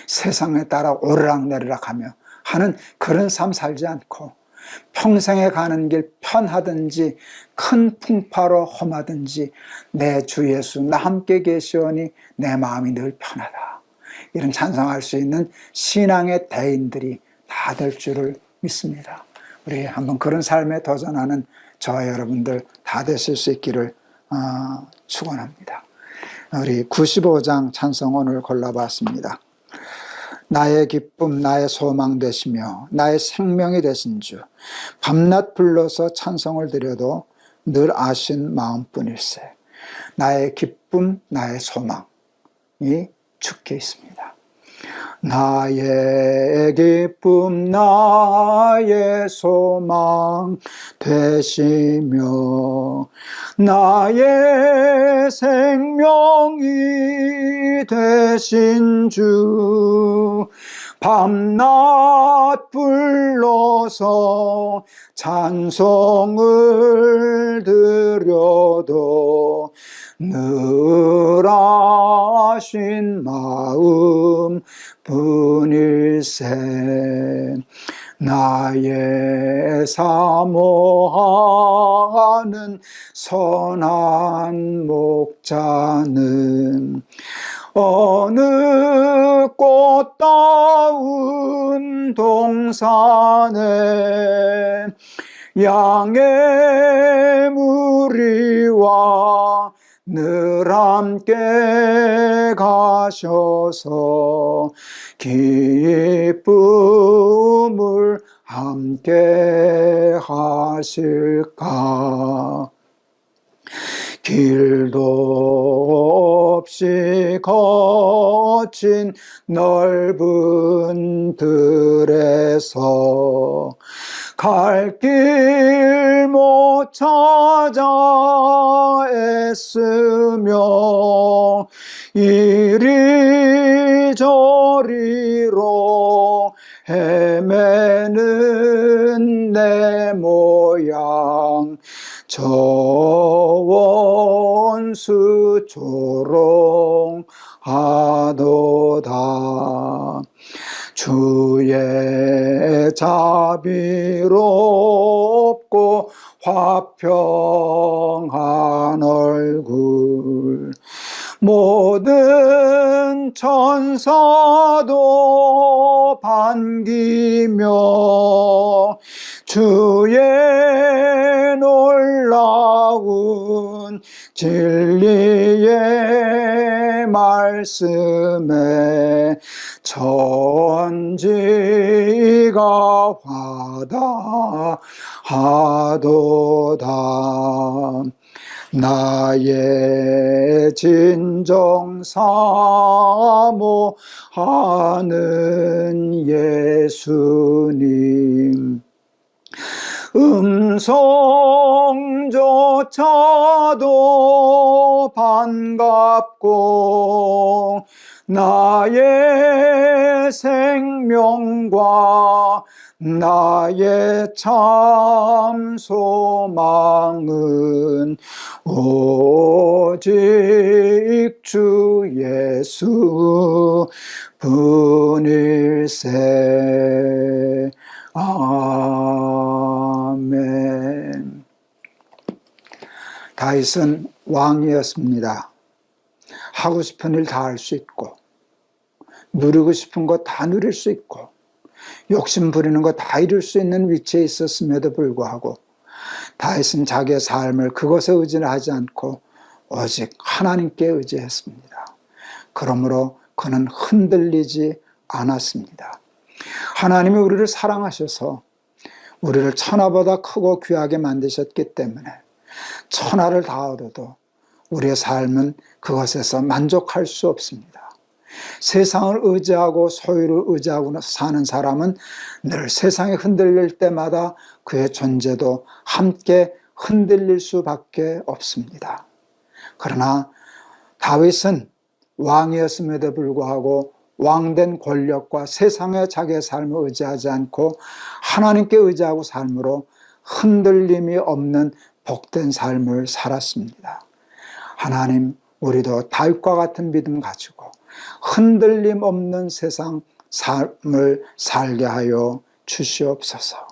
세상에 따라 오르락내리락하며 하는 그런 삶 살지 않고 평생에 가는 길 편하든지 큰 풍파로 험하든지 내 주 예수 나 함께 계시오니 내 마음이 늘 편하다. 이런 찬송할 수 있는 신앙의 대인들이 다 될 줄을 믿습니다. 우리 한번 그런 삶에 도전하는 저와 여러분들 다 되실 수 있기를 축원합니다. 우리 95장 찬송 오늘 골라봤습니다. 나의 기쁨 나의 소망 되시며 나의 생명이 되신 주 밤낮 불러서 찬송을 드려도 늘 아신 마음뿐일세. 나의 기쁨 나의 소망이 주께 있습니다. 나의 기쁨 나의 소망 되시며 나의 생명이 되신 주 밤낮 불러서 찬송을 드려도 늘 아신 마음 뿐일세. 나의 사모하는 선한 목자는 어느 꽃다운 동산에 양의 무리와 늘 함께 가셔서 기쁨을 함께 하실까. 길도 없이 거친 넓은 들에서 갈 길 못 찾아 애쓰며 이리저리로 헤매는 내 모양 저 원수 조롱하도다. 주의 자비롭고 화평한 얼굴 모든 천사도 반기며 주의 놀라운 진리의 말씀에 천지가 화답하도다. 나의 진정 사모하는 예수님 음성조차도 반갑고 나의 생명과 나의 참 소망은 오직 주 예수 분일세. 아멘. 다윗은 왕이었습니다. 하고 싶은 일 다 할 수 있고 누리고 싶은 거 다 누릴 수 있고 욕심 부리는 거 다 이룰 수 있는 위치에 있었음에도 불구하고 다윗은 자기의 삶을 그것에 의지하지 않고 오직 하나님께 의지했습니다. 그러므로 그는 흔들리지 않았습니다. 하나님이 우리를 사랑하셔서 우리를 천하보다 크고 귀하게 만드셨기 때문에 천하를 다 얻어도 우리의 삶은 그것에서 만족할 수 없습니다. 세상을 의지하고 소유를 의지하고 사는 사람은 늘 세상에 흔들릴 때마다 그의 존재도 함께 흔들릴 수밖에 없습니다. 그러나 다윗은 왕이었음에도 불구하고 왕된 권력과 세상의 자기의 삶을 의지하지 않고 하나님께 의지하고 삶으로 흔들림이 없는 복된 삶을 살았습니다. 하나님, 우리도 다윗과 같은 믿음 가지고 흔들림 없는 세상 삶을 살게 하여 주시옵소서.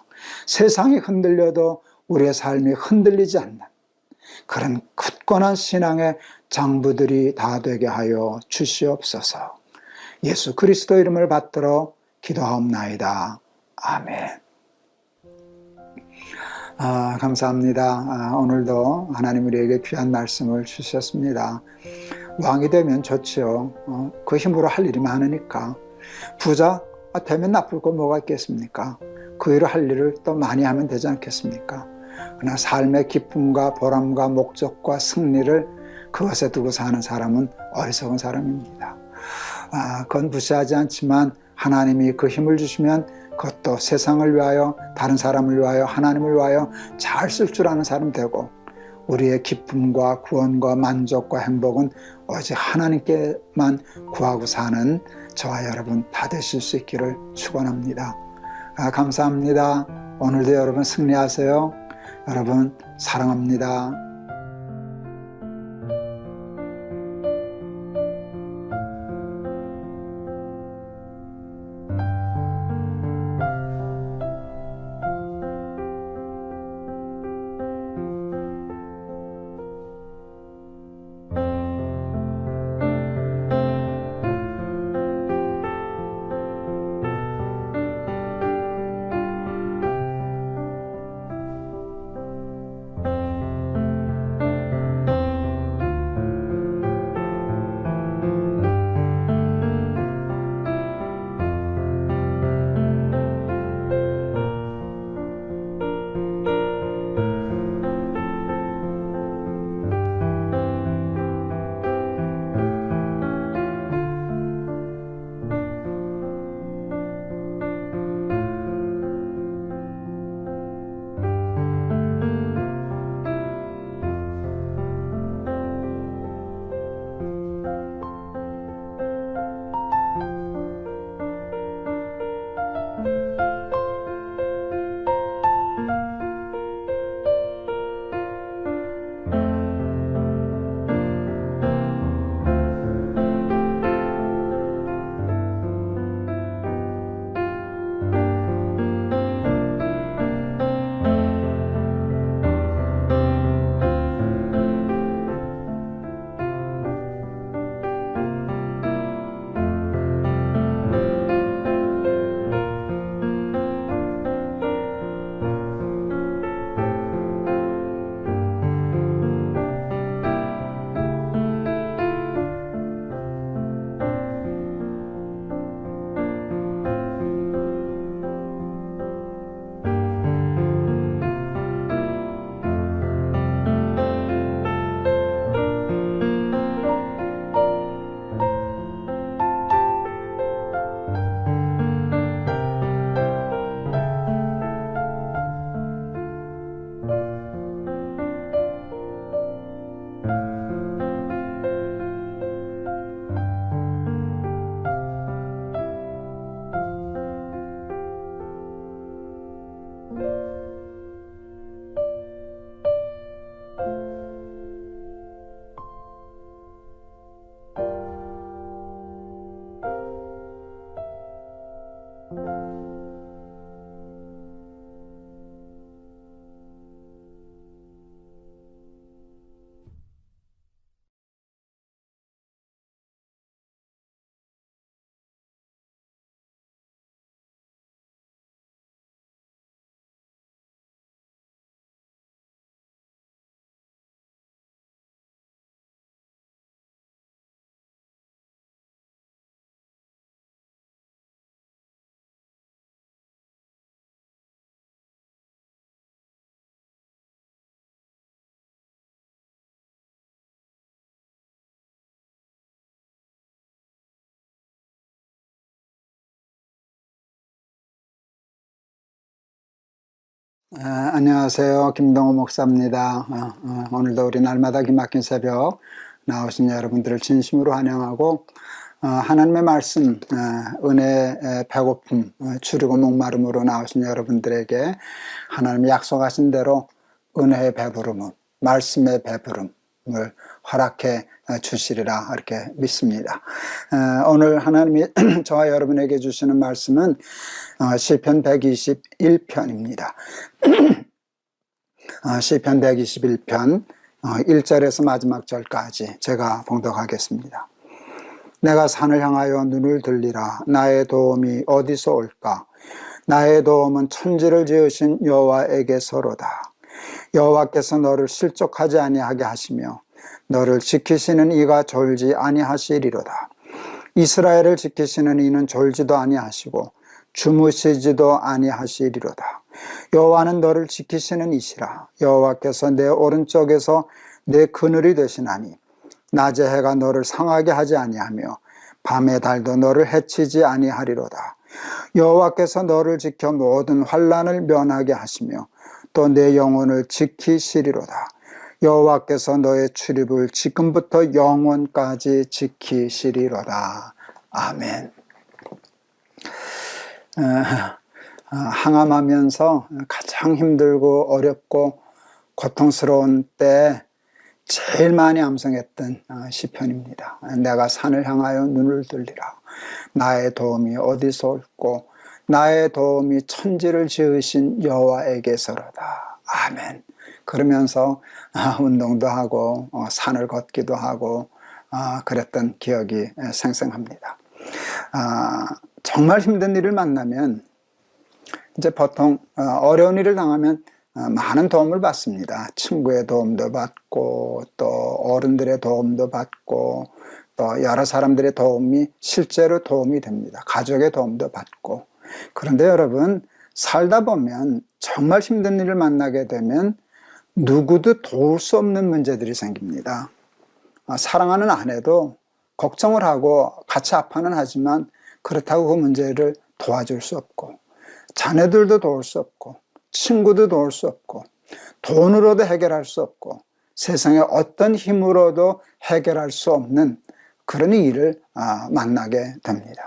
세상이 흔들려도 우리의 삶이 흔들리지 않는 그런 굳건한 신앙의 장부들이 다 되게 하여 주시옵소서. 예수 그리스도 이름을 받들어 기도하옵나이다. 아멘. 감사합니다. 오늘도 하나님 우리에게 귀한 말씀을 주셨습니다. 왕이 되면 좋지요. 그 힘으로 할 일이 많으니까. 부자 되면 나쁠 거 뭐가 있겠습니까? 그 일을 할 일을 또 많이 하면 되지 않겠습니까? 그러나 삶의 기쁨과 보람과 목적과 승리를 그것에 두고 사는 사람은 어리석은 사람입니다. 그건 무시하지 않지만 하나님이 그 힘을 주시면 그것도 세상을 위하여, 다른 사람을 위하여, 하나님을 위하여 잘 쓸 줄 아는 사람 되고, 우리의 기쁨과 구원과 만족과 행복은 오직 하나님께만 구하고 사는 저와 여러분 다 되실 수 있기를 축원합니다. 감사합니다. 오늘도 여러분 승리하세요. 여러분 사랑합니다. 안녕하세요. 김동호 목사입니다. 오늘도 우리 날마다 기막힌 새벽 나오신 여러분들을 진심으로 환영하고 하나님의 말씀, 은혜의 배고픔, 줄이고 목마름으로 나오신 여러분들에게 하나님이 약속하신 대로 은혜의 배부름, 말씀의 배부름을 허락해 주시리라 이렇게 믿습니다. 오늘 하나님이 저와 여러분에게 주시는 말씀은 시편 121편입니다. 시편 121편 1절에서 마지막 절까지 제가 봉독하겠습니다. 내가 산을 향하여 눈을 들리라. 나의 도움이 어디서 올까? 나의 도움은 천지를 지으신 여호와에게서로다. 여호와께서 너를 실족하지 아니하게 하시며 너를 지키시는 이가 졸지 아니하시리로다. 이스라엘을 지키시는 이는 졸지도 아니하시고 주무시지도 아니하시리로다. 여호와는 너를 지키시는 이시라. 여호와께서 내 오른쪽에서 내 그늘이 되시나니 낮에 해가 너를 상하게 하지 아니하며 밤의 달도 너를 해치지 아니하리로다. 여호와께서 너를 지켜 모든 환난을 면하게 하시며 또 내 영혼을 지키시리로다. 여호와께서 너의 출입을 지금부터 영원까지 지키시리로다. 아멘. 항암하면서 가장 힘들고 어렵고 고통스러운 때 제일 많이 암송했던 시편입니다. 내가 산을 향하여 눈을 들리라. 나의 도움이 어디서 올고 나의 도움이 천지를 지으신 여호와에게서로다. 아멘. 그러면서 운동도 하고 산을 걷기도 하고 그랬던 기억이 생생합니다. 정말 힘든 일을 만나면 이제 보통 어려운 일을 당하면 많은 도움을 받습니다. 친구의 도움도 받고 또 어른들의 도움도 받고 또 여러 사람들의 도움이 실제로 도움이 됩니다. 가족의 도움도 받고. 그런데 여러분, 살다 보면 정말 힘든 일을 만나게 되면 누구도 도울 수 없는 문제들이 생깁니다. 사랑하는 아내도 걱정을 하고 같이 아파는 하지만 그렇다고 그 문제를 도와줄 수 없고, 자녀들도 도울 수 없고, 친구도 도울 수 없고, 돈으로도 해결할 수 없고, 세상의 어떤 힘으로도 해결할 수 없는 그런 일을 만나게 됩니다.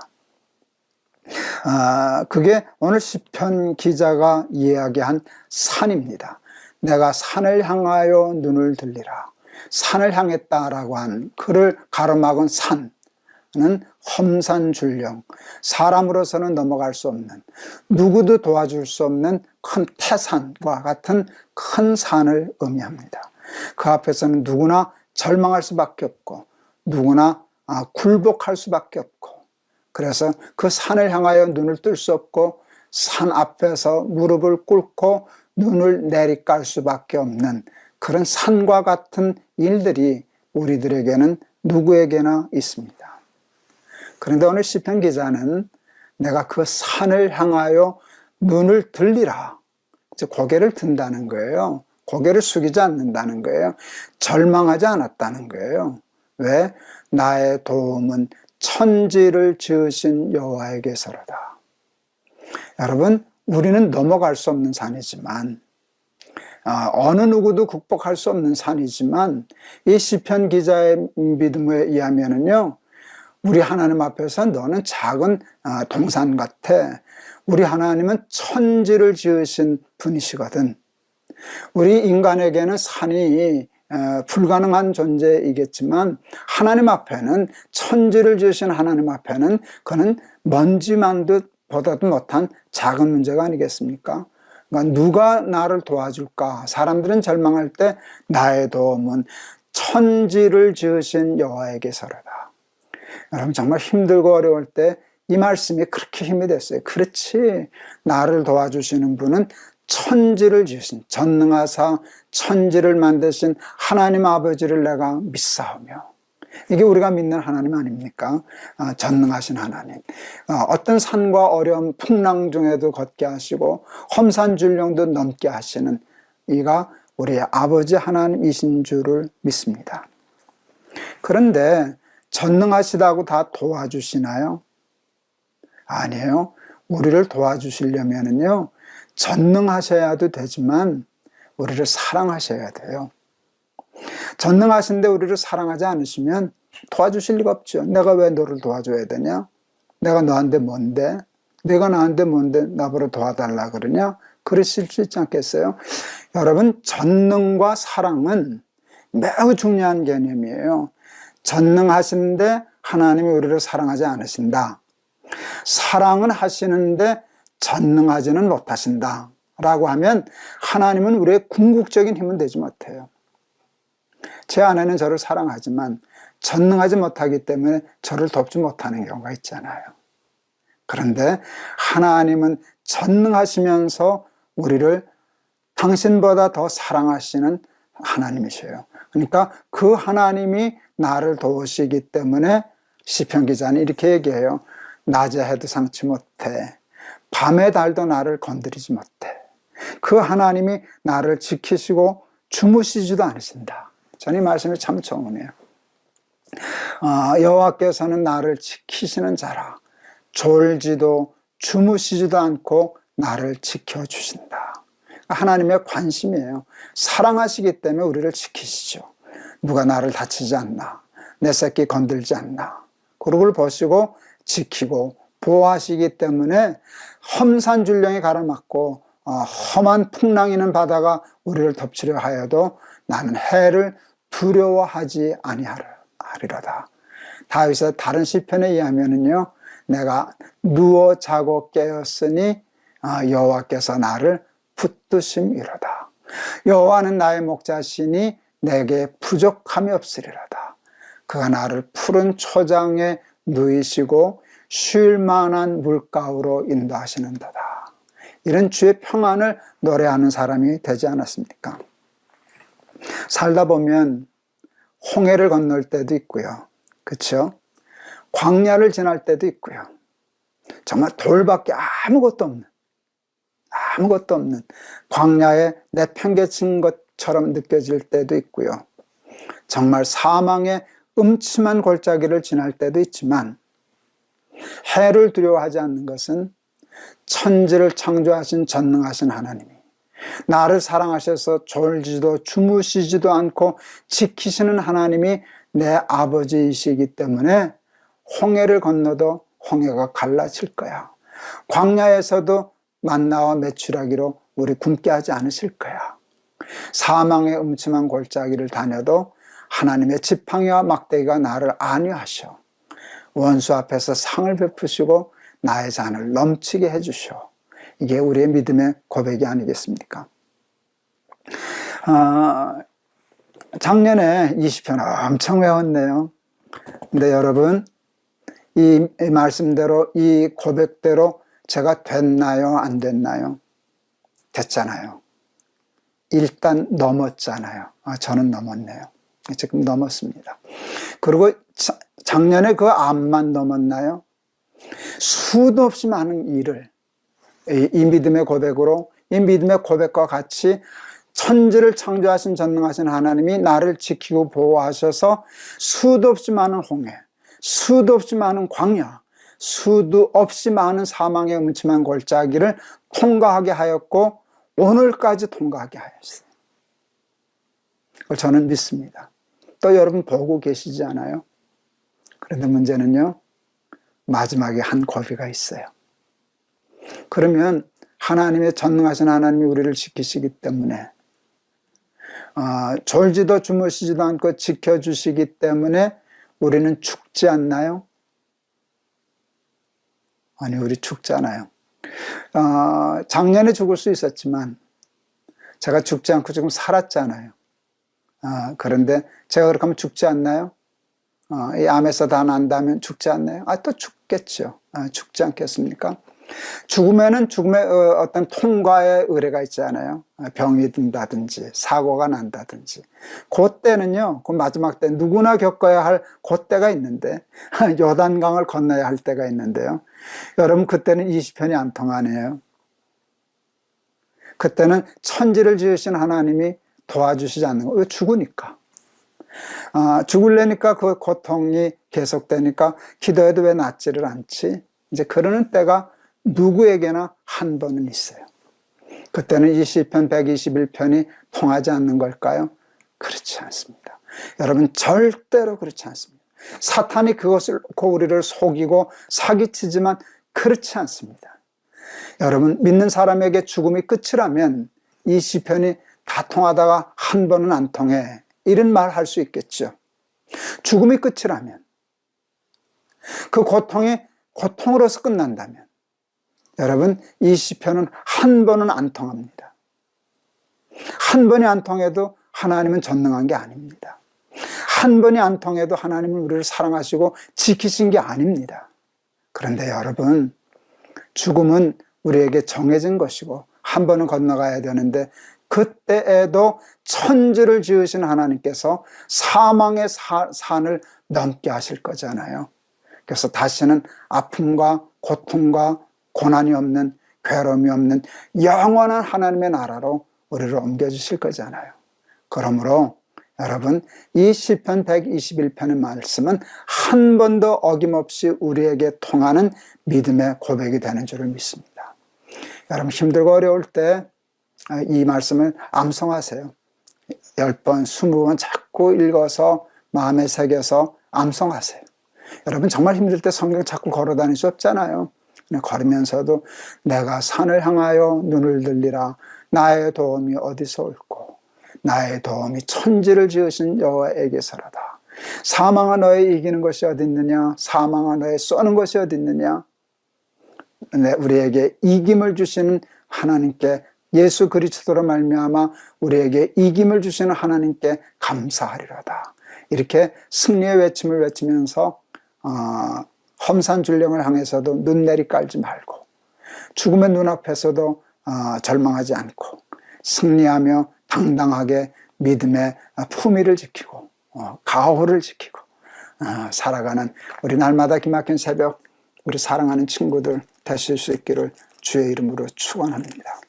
그게 오늘 시편 기자가 이야기한 산입니다. 내가 산을 향하여 눈을 들리라. 산을 향했다라고 한 그를 가로막은 산은 험산줄령, 사람으로서는 넘어갈 수 없는, 누구도 도와줄 수 없는 큰 태산과 같은 큰 산을 의미합니다. 그 앞에서는 누구나 절망할 수밖에 없고 누구나 굴복할 수밖에 없고, 그래서 그 산을 향하여 눈을 뜰 수 없고 산 앞에서 무릎을 꿇고 눈을 내리깔 수밖에 없는 그런 산과 같은 일들이 우리들에게는 누구에게나 있습니다. 그런데 오늘 시편 기자는 내가 그 산을 향하여 눈을 들리라. 이제 고개를 든다는 거예요. 고개를 숙이지 않는다는 거예요. 절망하지 않았다는 거예요. 왜? 나의 도움은 천지를 지으신 여호와에게서로다. 여러분, 우리는 넘어갈 수 없는 산이지만, 어느 누구도 극복할 수 없는 산이지만, 이 시편 기자의 믿음에 의하면은요, 우리 하나님 앞에서 너는 작은 동산 같아. 우리 하나님은 천지를 지으신 분이시거든. 우리 인간에게는 산이 불가능한 존재이겠지만 하나님 앞에는, 천지를 지으신 하나님 앞에는 그는 먼지만 듯보다도 못한 작은 문제가 아니겠습니까? 그러니까 누가 나를 도와줄까? 사람들은 절망할 때 나의 도움은 천지를 지으신 여호와에게서로다. 여러분, 정말 힘들고 어려울 때 이 말씀이 그렇게 힘이 됐어요. 그렇지, 나를 도와주시는 분은 천지를 지으신, 전능하사 천지를 만드신 하나님 아버지를 내가 믿사오며. 이게 우리가 믿는 하나님 아닙니까? 전능하신 하나님. 어떤 산과 어려운 풍랑 중에도 걷게 하시고 험산줄령도 넘게 하시는 이가 우리의 아버지 하나님이신 줄을 믿습니다. 그런데 전능하시다고 다 도와주시나요? 아니에요. 우리를 도와주시려면요, 전능하셔야도 되지만 우리를 사랑하셔야 돼요. 전능하신데 우리를 사랑하지 않으시면 도와주실 리가 없죠. 내가 왜 너를 도와줘야 되냐? 내가 너한테 뭔데? 내가 나한테 뭔데 나보러 도와달라 그러냐? 그러실 수 있지 않겠어요? 여러분, 전능과 사랑은 매우 중요한 개념이에요. 전능하신데 하나님이 우리를 사랑하지 않으신다. 사랑은 하시는데 전능하지는 못하신다 라고 하면 하나님은 우리의 궁극적인 힘은 되지 못해요. 제 아내는 저를 사랑하지만 전능하지 못하기 때문에 저를 돕지 못하는 경우가 있잖아요. 그런데 하나님은 전능하시면서 우리를 당신보다 더 사랑하시는 하나님이셔요. 그러니까 그 하나님이 나를 도우시기 때문에 시편 기자는 이렇게 얘기해요. 낮에 해도 상치 못해, 밤에 달도 나를 건드리지 못해. 그 하나님이 나를 지키시고 주무시지도 않으신다. 저는 이 말씀이 참 좋으네요. 여호와께서는 나를 지키시는 자라. 졸지도 주무시지도 않고 나를 지켜주신다. 하나님의 관심이에요. 사랑하시기 때문에 우리를 지키시죠. 누가 나를 다치지 않나, 내 새끼 건들지 않나, 그걸 보시고 지키고 보호하시기 때문에 험산줄령이 가라맞고 험한 풍랑이는 바다가 우리를 덮치려 하여도 나는 해를 두려워하지 아니하리로다. 다윗의 다른 시편에 의하면은요, 내가 누워 자고 깨었으니 여호와께서 나를 붙드심이로다. 여호와는 나의 목자시니 내게 부족함이 없으리로다. 그가 나를 푸른 초장에 누이시고 쉴 만한 물가로 인도하시는도다. 이런 주의 평안을 노래하는 사람이 되지 않았습니까? 살다 보면 홍해를 건널 때도 있고요. 그렇죠? 광야를 지날 때도 있고요. 정말 돌밖에 아무것도 없는 광야에 내팽개친 것처럼 느껴질 때도 있고요. 정말 사망의 음침한 골짜기를 지날 때도 있지만 해를 두려워하지 않는 것은 천지를 창조하신 전능하신 하나님이 나를 사랑하셔서 졸지도 주무시지도 않고 지키시는 하나님이 내 아버지이시기 때문에 홍해를 건너도 홍해가 갈라질 거야. 광야에서도 만나와 메추라기로 우리 굶게 하지 않으실 거야. 사망의 음침한 골짜기를 다녀도 하나님의 지팡이와 막대기가 나를 안위하셔. 원수 앞에서 상을 베푸시고 나의 잔을 넘치게 해주셔. 이게 우리의 믿음의 고백이 아니겠습니까? 작년에 20편 엄청 외웠네요. 근데 여러분, 이 말씀대로, 이 고백대로 제가 됐나요? 안 됐나요? 됐잖아요. 일단 넘었잖아요. 저는 넘었네요. 지금 넘었습니다. 그리고 작년에 그 암만 넘었나요? 수도 없이 많은 일을 이 믿음의 고백으로, 이 믿음의 고백과 같이 천지를 창조하신 전능하신 하나님이 나를 지키고 보호하셔서 수도 없이 많은 홍해, 수도 없이 많은 광야, 수도 없이 많은 사망의 음침한 골짜기를 통과하게 하였고 오늘까지 통과하게 하였어요. 그걸 저는 믿습니다. 또 여러분 보고 계시지 않아요? 그런데 문제는요, 마지막에 한 고비가 있어요. 그러면 하나님의 전능하신 하나님이 우리를 지키시기 때문에 졸지도 주무시지도 않고 지켜주시기 때문에 우리는 죽지 않나요? 아니, 우리 죽잖아요. 작년에 죽을 수 있었지만 제가 죽지 않고 지금 살았잖아요. 그런데 제가 그렇게 하면 죽지 않나요? 이 암에서 다 난다면 죽지 않나요? 또 죽겠죠. 죽지 않겠습니까? 죽음에는 죽음의 어떤 통과의 의례가 있잖아요. 병이 든다든지 사고가 난다든지. 그때는요, 그 마지막 때 누구나 겪어야 할 그때가 있는데 요단강을 건너야 할 때가 있는데요. 여러분, 그때는 이 시편이 안 통하네요. 그때는 천지를 지으신 하나님이 도와주시지 않는 거예요. 왜? 죽으니까. 죽을래니까 그 고통이 계속되니까 기도해도 왜 낫지를 않지? 이제 그러는 때가 누구에게나 한 번은 있어요. 그때는 이 시편 121편이 통하지 않는 걸까요? 그렇지 않습니다. 여러분, 절대로 그렇지 않습니다. 사탄이 우리를 속이고 사기치지만 그렇지 않습니다. 여러분, 믿는 사람에게 죽음이 끝이라면 이 시편이 다 통하다가 한 번은 안 통해, 이런 말 할 수 있겠죠. 죽음이 끝이라면, 그 고통이 고통으로서 끝난다면 여러분, 이 시편은 한 번은 안 통합니다. 한 번이 안 통해도 하나님은 전능한 게 아닙니다. 한 번이 안 통해도 하나님은 우리를 사랑하시고 지키신 게 아닙니다. 그런데 여러분, 죽음은 우리에게 정해진 것이고 한 번은 건너가야 되는데, 그때에도 천지를 지으신 하나님께서 사망의 산을 넘게 하실 거잖아요. 그래서 다시는 아픔과 고통과 고난이 없는, 괴로움이 없는 영원한 하나님의 나라로 우리를 옮겨주실 거잖아요. 그러므로 여러분, 이 시편 121편의 말씀은 한 번도 어김없이 우리에게 통하는 믿음의 고백이 되는 줄을 믿습니다. 여러분, 힘들고 어려울 때 이 말씀을 암송하세요. 10번, 20번 자꾸 읽어서 마음에 새겨서 암송하세요. 여러분, 정말 힘들 때 성경 자꾸 걸어 다닐 수 없잖아요. 걸으면서도 내가 산을 향하여 눈을 들리라. 나의 도움이 어디서 올꼬? 나의 도움이 천지를 지으신 여호와에게서로다. 사망아, 너의 이기는 것이 어디 있느냐? 사망아, 너의 쏘는 것이 어디 있느냐? 우리에게 이김을 주시는 하나님께, 예수 그리스도로 말미암아 우리에게 이김을 주시는 하나님께 감사하리로다. 이렇게 승리의 외침을 외치면서 험산줄령을 향해서도 눈내리 깔지 말고, 죽음의 눈앞에서도 절망하지 않고, 승리하며 당당하게 믿음의 품위를 지키고 가호를 지키고 살아가는 우리 날마다 기막힌 새벽, 우리 사랑하는 친구들 되실 수 있기를 주의 이름으로 축원합니다.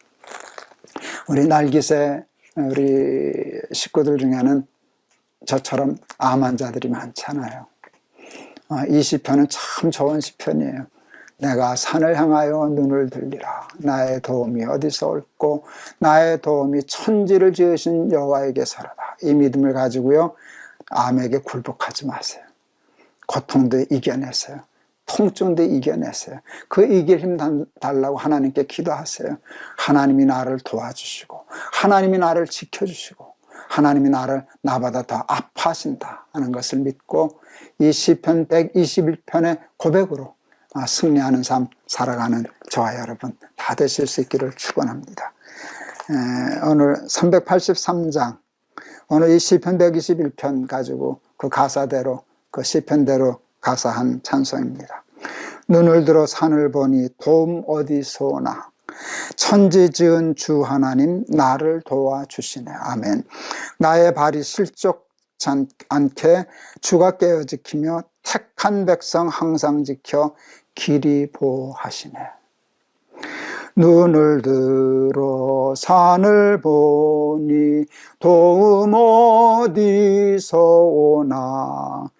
우리 날기새 우리 식구들 중에는 저처럼 암 환자들이 많잖아요. 이 시편은 참 좋은 시편이에요. 내가 산을 향하여 눈을 들리라. 나의 도움이 어디서 올꼬? 나의 도움이 천지를 지으신 여호와에게서로다. 이 믿음을 가지고요, 암에게 굴복하지 마세요. 고통도 이겨내세요. 통증도 이겨내세요. 그 이길 힘 달라고 하나님께 기도하세요. 하나님이 나를 도와주시고, 하나님이 나를 지켜주시고, 하나님이 나보다 더 아파하신다 하는 것을 믿고, 이 시편 121편의 고백으로 승리하는 삶 살아가는 저와 여러분 다 되실 수 있기를 축원합니다. 오늘 383장, 오늘 이 시편 121편 가지고 그 가사대로, 그 시편대로 가사한 찬송입니다. 눈을 들어 산을 보니 도움 어디서 오나? 천지 지은 주 하나님 나를 도와주시네. 아멘. 나의 발이 실족치 않게 주가 깨어 지키며 택한 백성 항상 지켜 길이 보호하시네. 눈을 들어 산을 보니 도움 어디서 오나?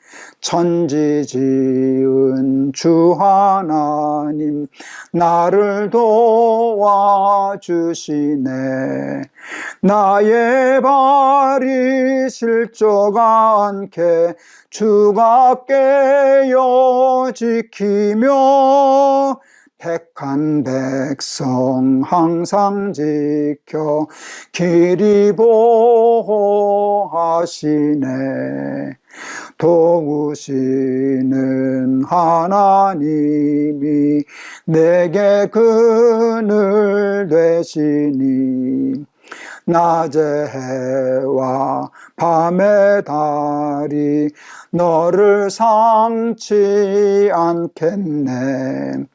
천지 지은 주 하나님 나를 도와주시네. 나의 발이 실족 않게 주가 깨어 지키며 택한 백성 항상 지켜 길이 보호하시네. 도우시는 하나님이 내게 그늘 되시니 낮의 해와 밤의 달이 너를 상치 않겠네.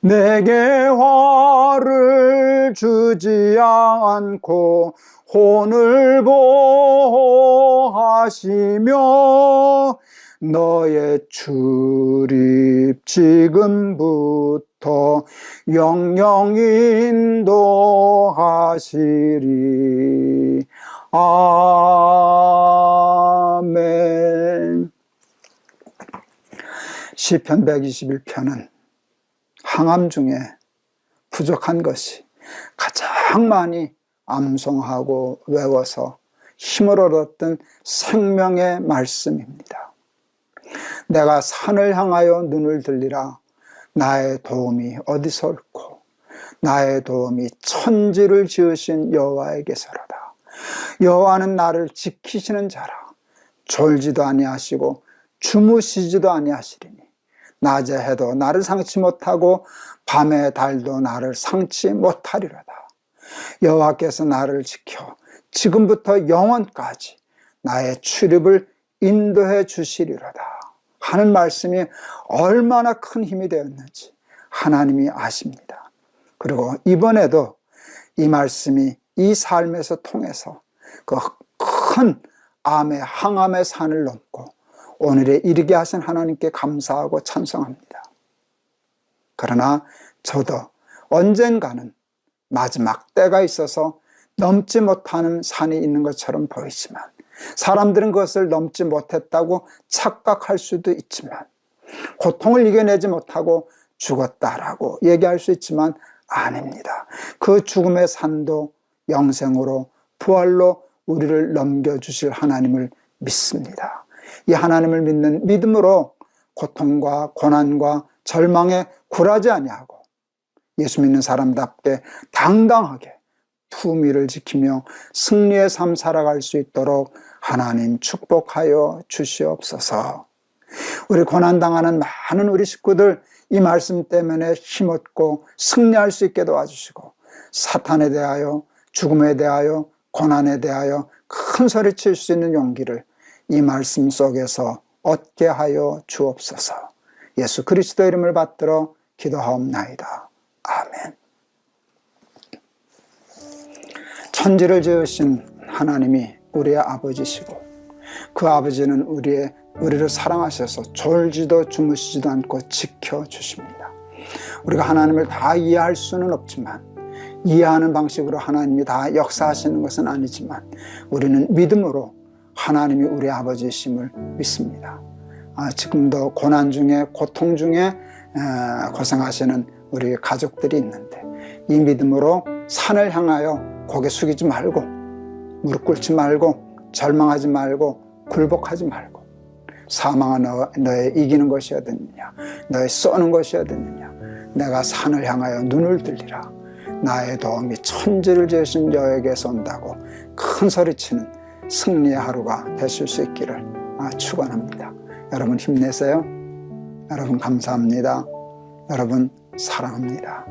내게 화를 주지 않고 혼을 보호하시며 너의 출입 지금부터 영영 인도하시리. 아멘. 시편 121편은 항암 중에 부족한 것이 가장 많이 암송하고 외워서 힘을 얻었던 생명의 말씀입니다. 내가 산을 향하여 눈을 들리라. 나의 도움이 어디서 올꼬? 나의 도움이 천지를 지으신 여호와에게서로다. 여호와는 나를 지키시는 자라. 졸지도 아니하시고 주무시지도 아니하시리니 낮에 해도 나를 상치 못하고 밤에 달도 나를 상치 못하리로다. 여호와께서 나를 지켜 지금부터 영원까지 나의 출입을 인도해 주시리로다 하는 말씀이 얼마나 큰 힘이 되었는지 하나님이 아십니다. 그리고 이번에도 이 말씀이 이 삶에서 통해서 그 큰 암의 항암의 산을 넘고 오늘에 이르게 하신 하나님께 감사하고 찬송합니다. 그러나 저도 언젠가는 마지막 때가 있어서 넘지 못하는 산이 있는 것처럼 보이지만 사람들은 그것을 넘지 못했다고 착각할 수도 있지만 고통을 이겨내지 못하고 죽었다라고 얘기할 수 있지만 아닙니다. 그 죽음의 산도 영생으로 부활로 우리를 넘겨주실 하나님을 믿습니다. 이 하나님을 믿는 믿음으로 고통과 고난과 절망에 굴하지 아니하고 예수 믿는 사람답게 당당하게 품위를 지키며 승리의 삶 살아갈 수 있도록 하나님 축복하여 주시옵소서. 우리 고난당하는 많은 우리 식구들 이 말씀 때문에 힘없고 승리할 수 있게 도와주시고 사탄에 대하여 죽음에 대하여 고난에 대하여 큰 소리 칠 수 있는 용기를 이 말씀 속에서 얻게 하여 주옵소서. 예수 그리스도 이름을 받들어 기도하옵나이다. 아멘. 천지를 지으신 하나님이 우리의 아버지시고 그 아버지는 우리를 사랑하셔서 졸지도 주무시지도 않고 지켜주십니다. 우리가 하나님을 다 이해할 수는 없지만 이해하는 방식으로 하나님이 다 역사하시는 것은 아니지만 우리는 믿음으로 하나님이 우리 아버지이심을 믿습니다. 지금도 고난 중에 고통 중에 고생하시는 우리 가족들이 있는데 이 믿음으로 산을 향하여 고개 숙이지 말고 무릎 꿇지 말고 절망하지 말고 굴복하지 말고 사망은 너의 이기는 것이었느냐 너의 쏘는 것이었느냐 내가 산을 향하여 눈을 들리라 나의 도움이 천지를 지으신 여에게서 온다고 큰 소리치는 승리의 하루가 되실 수 있기를 축원합니다. 여러분 힘내세요. 여러분 감사합니다. 여러분 사랑합니다.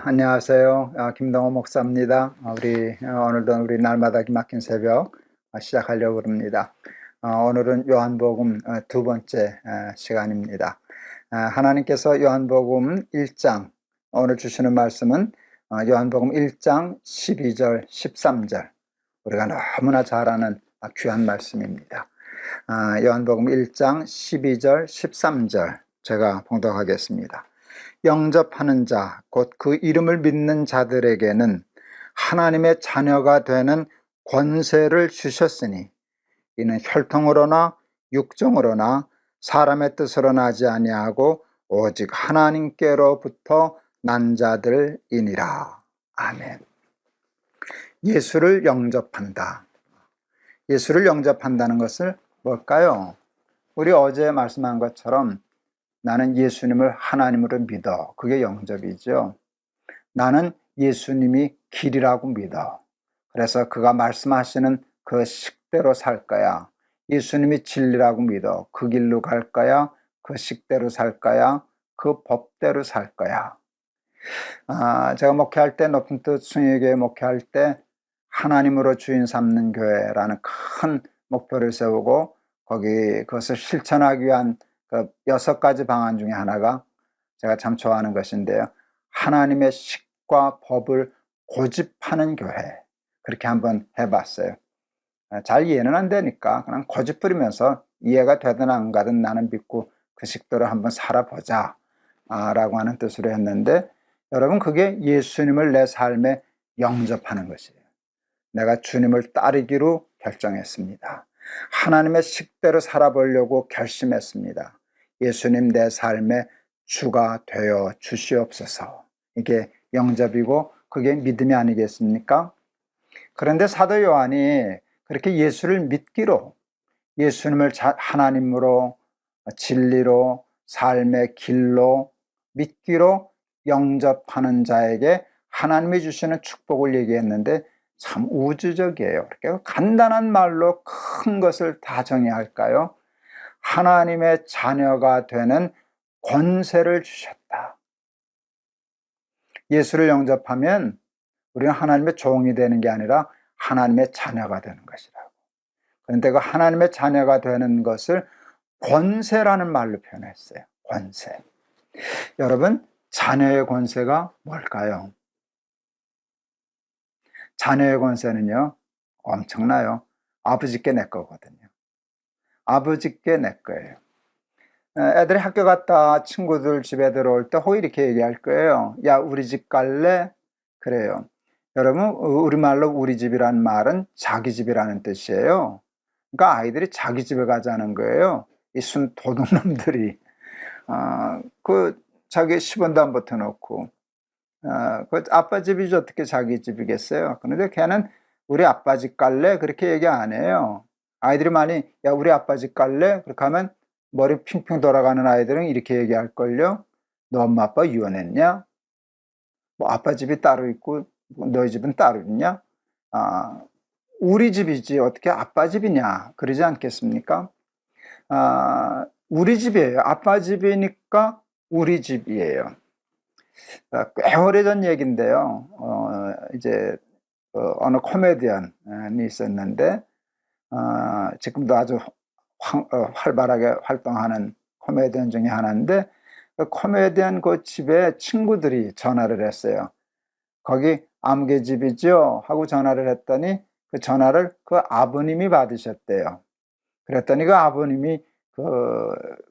안녕하세요. 김동호 목사입니다. 오늘도 우리 날마다 기막힌 새벽 시작하려고 합니다. 오늘은 요한복음 두 번째 시간입니다. 하나님께서 요한복음 1장, 오늘 주시는 말씀은 요한복음 1장 12절, 13절, 우리가 너무나 잘 아는 귀한 말씀입니다. 요한복음 1장 12절, 13절 제가 봉독하겠습니다. 영접하는 자, 곧 그 이름을 믿는 자들에게는 하나님의 자녀가 되는 권세를 주셨으니 이는 혈통으로나 육정으로나 사람의 뜻으로 나지 아니하고 오직 하나님께로부터 난 자들이니라. 아멘. 예수를 영접한다. 예수를 영접한다는 것을 뭘까요? 우리 어제 말씀한 것처럼 나는 예수님을 하나님으로 믿어. 그게 영접이죠. 나는 예수님이 길이라고 믿어. 그래서 그가 말씀하시는 그 식대로 살 거야. 예수님이 진리라고 믿어. 그 길로 갈 거야. 그 식대로 살 거야. 그 법대로 살 거야. 제가 목회할 때, 높은 뜻 숭일교회 목회할 때 하나님으로 주인 삼는 교회라는 큰 목표를 세우고 그것을 실천하기 위한 그 6가지 방안 중에 하나가 제가 참 좋아하는 것인데요. 하나님의 식과 법을 고집하는 교회. 그렇게 한번 해봤어요. 잘 이해는 안 되니까 그냥 고집 부리면서 이해가 되든 안 가든 나는 믿고 그 식대로 한번 살아보자 라고 하는 뜻으로 했는데, 여러분, 그게 예수님을 내 삶에 영접하는 것이에요. 내가 주님을 따르기로 결정했습니다. 하나님의 식대로 살아보려고 결심했습니다. 예수님 내 삶의 주가 되어 주시옵소서. 이게 영접이고 그게 믿음이 아니겠습니까? 그런데 사도 요한이 그렇게 예수를 믿기로, 예수님을 하나님으로, 진리로, 삶의 길로 믿기로 영접하는 자에게 하나님이 주시는 축복을 얘기했는데 참 우주적이에요. 이렇게 간단한 말로 큰 것을 다 정의할까요? 하나님의 자녀가 되는 권세를 주셨다. 예수를 영접하면 우리는 하나님의 종이 되는 게 아니라 하나님의 자녀가 되는 것이라고. 그런데 그 하나님의 자녀가 되는 것을 권세라는 말로 표현했어요. 권세. 여러분, 자녀의 권세가 뭘까요? 자녀의 권세는요, 엄청나요. 아버지께 내 거거든요. 아버지께 내 거예요. 애들이 학교 갔다 친구들 집에 들어올 때 혹 이렇게 얘기할 거예요. 야, 우리 집 갈래? 그래요. 여러분, 우리말로 우리 집이란 말은 자기 집이라는 뜻이에요. 그러니까 아이들이 자기 집에 가자는 거예요. 이 순 도둑놈들이. 자기 10원도 안 붙여놓고. 그 아빠 집이지 어떻게 자기 집이겠어요? 그런데 걔는 우리 아빠 집 갈래? 그렇게 얘기 안 해요. 아이들이 많이, 야, 우리 아빠 집 갈래? 그렇게 하면 머리 핑핑 돌아가는 아이들은 이렇게 얘기할걸요. 너 엄마 아빠 이혼했냐? 뭐 아빠 집이 따로 있고 너희 집은 따로 있냐? 우리 집이지 어떻게 아빠 집이냐? 그러지 않겠습니까? 우리 집이에요. 아빠 집이니까 우리 집이에요. 꽤 오래전 얘기인데요. 이제 어느 코미디언이 있었는데 지금도 아주 활발하게 활동하는 코미디언 중에 하나인데, 그 코미디언 그 집에 친구들이 전화를 했어요. 거기 아무개 집이죠? 하고 전화를 했더니 그 전화를 그 아버님이 받으셨대요. 그랬더니 그 아버님이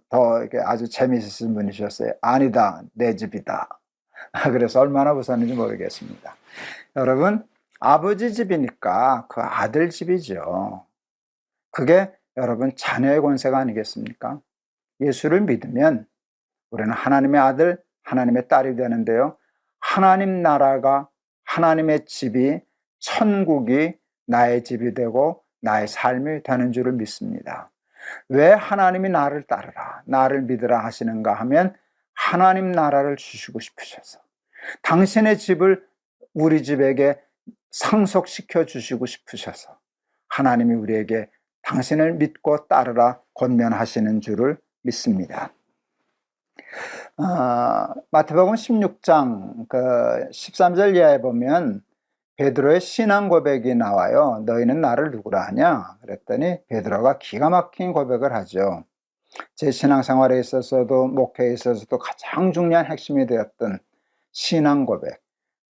더 이렇게 아주 재미있으신 분이셨어요. 아니다, 내 집이다. 그래서 얼마나 웃었는지 모르겠습니다. 여러분, 아버지 집이니까 그 아들 집이죠. 그게 여러분 자녀의 권세가 아니겠습니까? 예수를 믿으면 우리는 하나님의 아들, 하나님의 딸이 되는데요. 하나님 나라가, 하나님의 집이, 천국이 나의 집이 되고 나의 삶이 되는 줄을 믿습니다. 왜 하나님이 나를 따르라, 나를 믿으라 하시는가 하면 하나님 나라를 주시고 싶으셔서, 당신의 집을 우리 집에게 상속시켜 주시고 싶으셔서 하나님이 우리에게 당신을 믿고 따르라 권면하시는 줄을 믿습니다. 마태복음 16장 13절 이하에 보면 베드로의 신앙 고백이 나와요. 너희는 나를 누구라 하냐? 그랬더니 베드로가 기가 막힌 고백을 하죠. 제 신앙생활에 있어서도 목회에 있어서도 가장 중요한 핵심이 되었던 신앙 고백.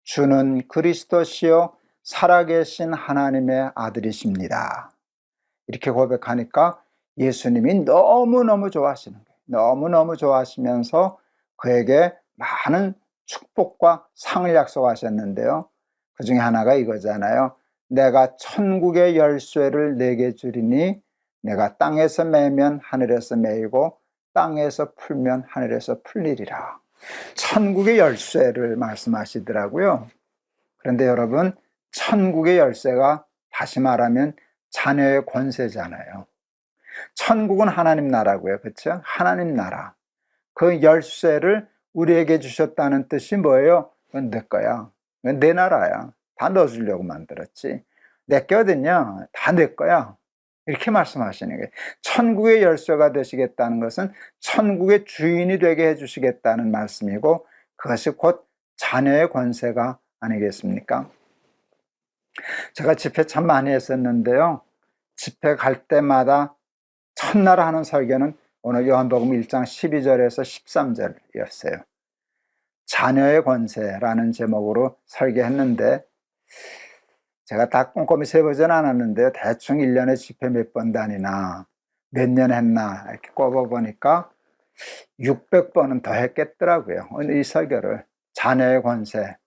주는 그리스도시요 살아계신 하나님의 아들이십니다. 이렇게 고백하니까 예수님이 너무너무 좋아하시는 거예요. 너무너무 좋아하시면서 그에게 많은 축복과 상을 약속하셨는데요. 그 중에 하나가 이거잖아요. 내가 천국의 열쇠를 내게 주리니 내가 땅에서 매면 하늘에서 매이고 땅에서 풀면 하늘에서 풀리리라. 천국의 열쇠를 말씀하시더라고요. 그런데 여러분, 천국의 열쇠가 다시 말하면 자녀의 권세잖아요. 천국은 하나님 나라고요. 그렇죠? 하나님 나라. 그 열쇠를 우리에게 주셨다는 뜻이 뭐예요? 그건 내 거야. 그건 내 나라야. 다 넣어주려고 만들었지. 내 거거든요. 다 내 거야. 이렇게 말씀하시는 거예요. 천국의 열쇠가 되시겠다는 것은 천국의 주인이 되게 해주시겠다는 말씀이고, 그것이 곧 자녀의 권세가 아니겠습니까? 제가 집회 참 많이 했었는데요. 집회 갈 때마다 첫날 하는 설교는 오늘 요한복음 1장 12절에서 13절이었어요. 자녀의 권세라는 제목으로 설교했는데 제가 다 꼼꼼히 세보진 않았는데요. 대충 1년에 집회 몇 번 다니나 몇 년 했나 이렇게 꼽아보니까 600번은 더 했겠더라고요. 이 설교를. 자녀의 권세.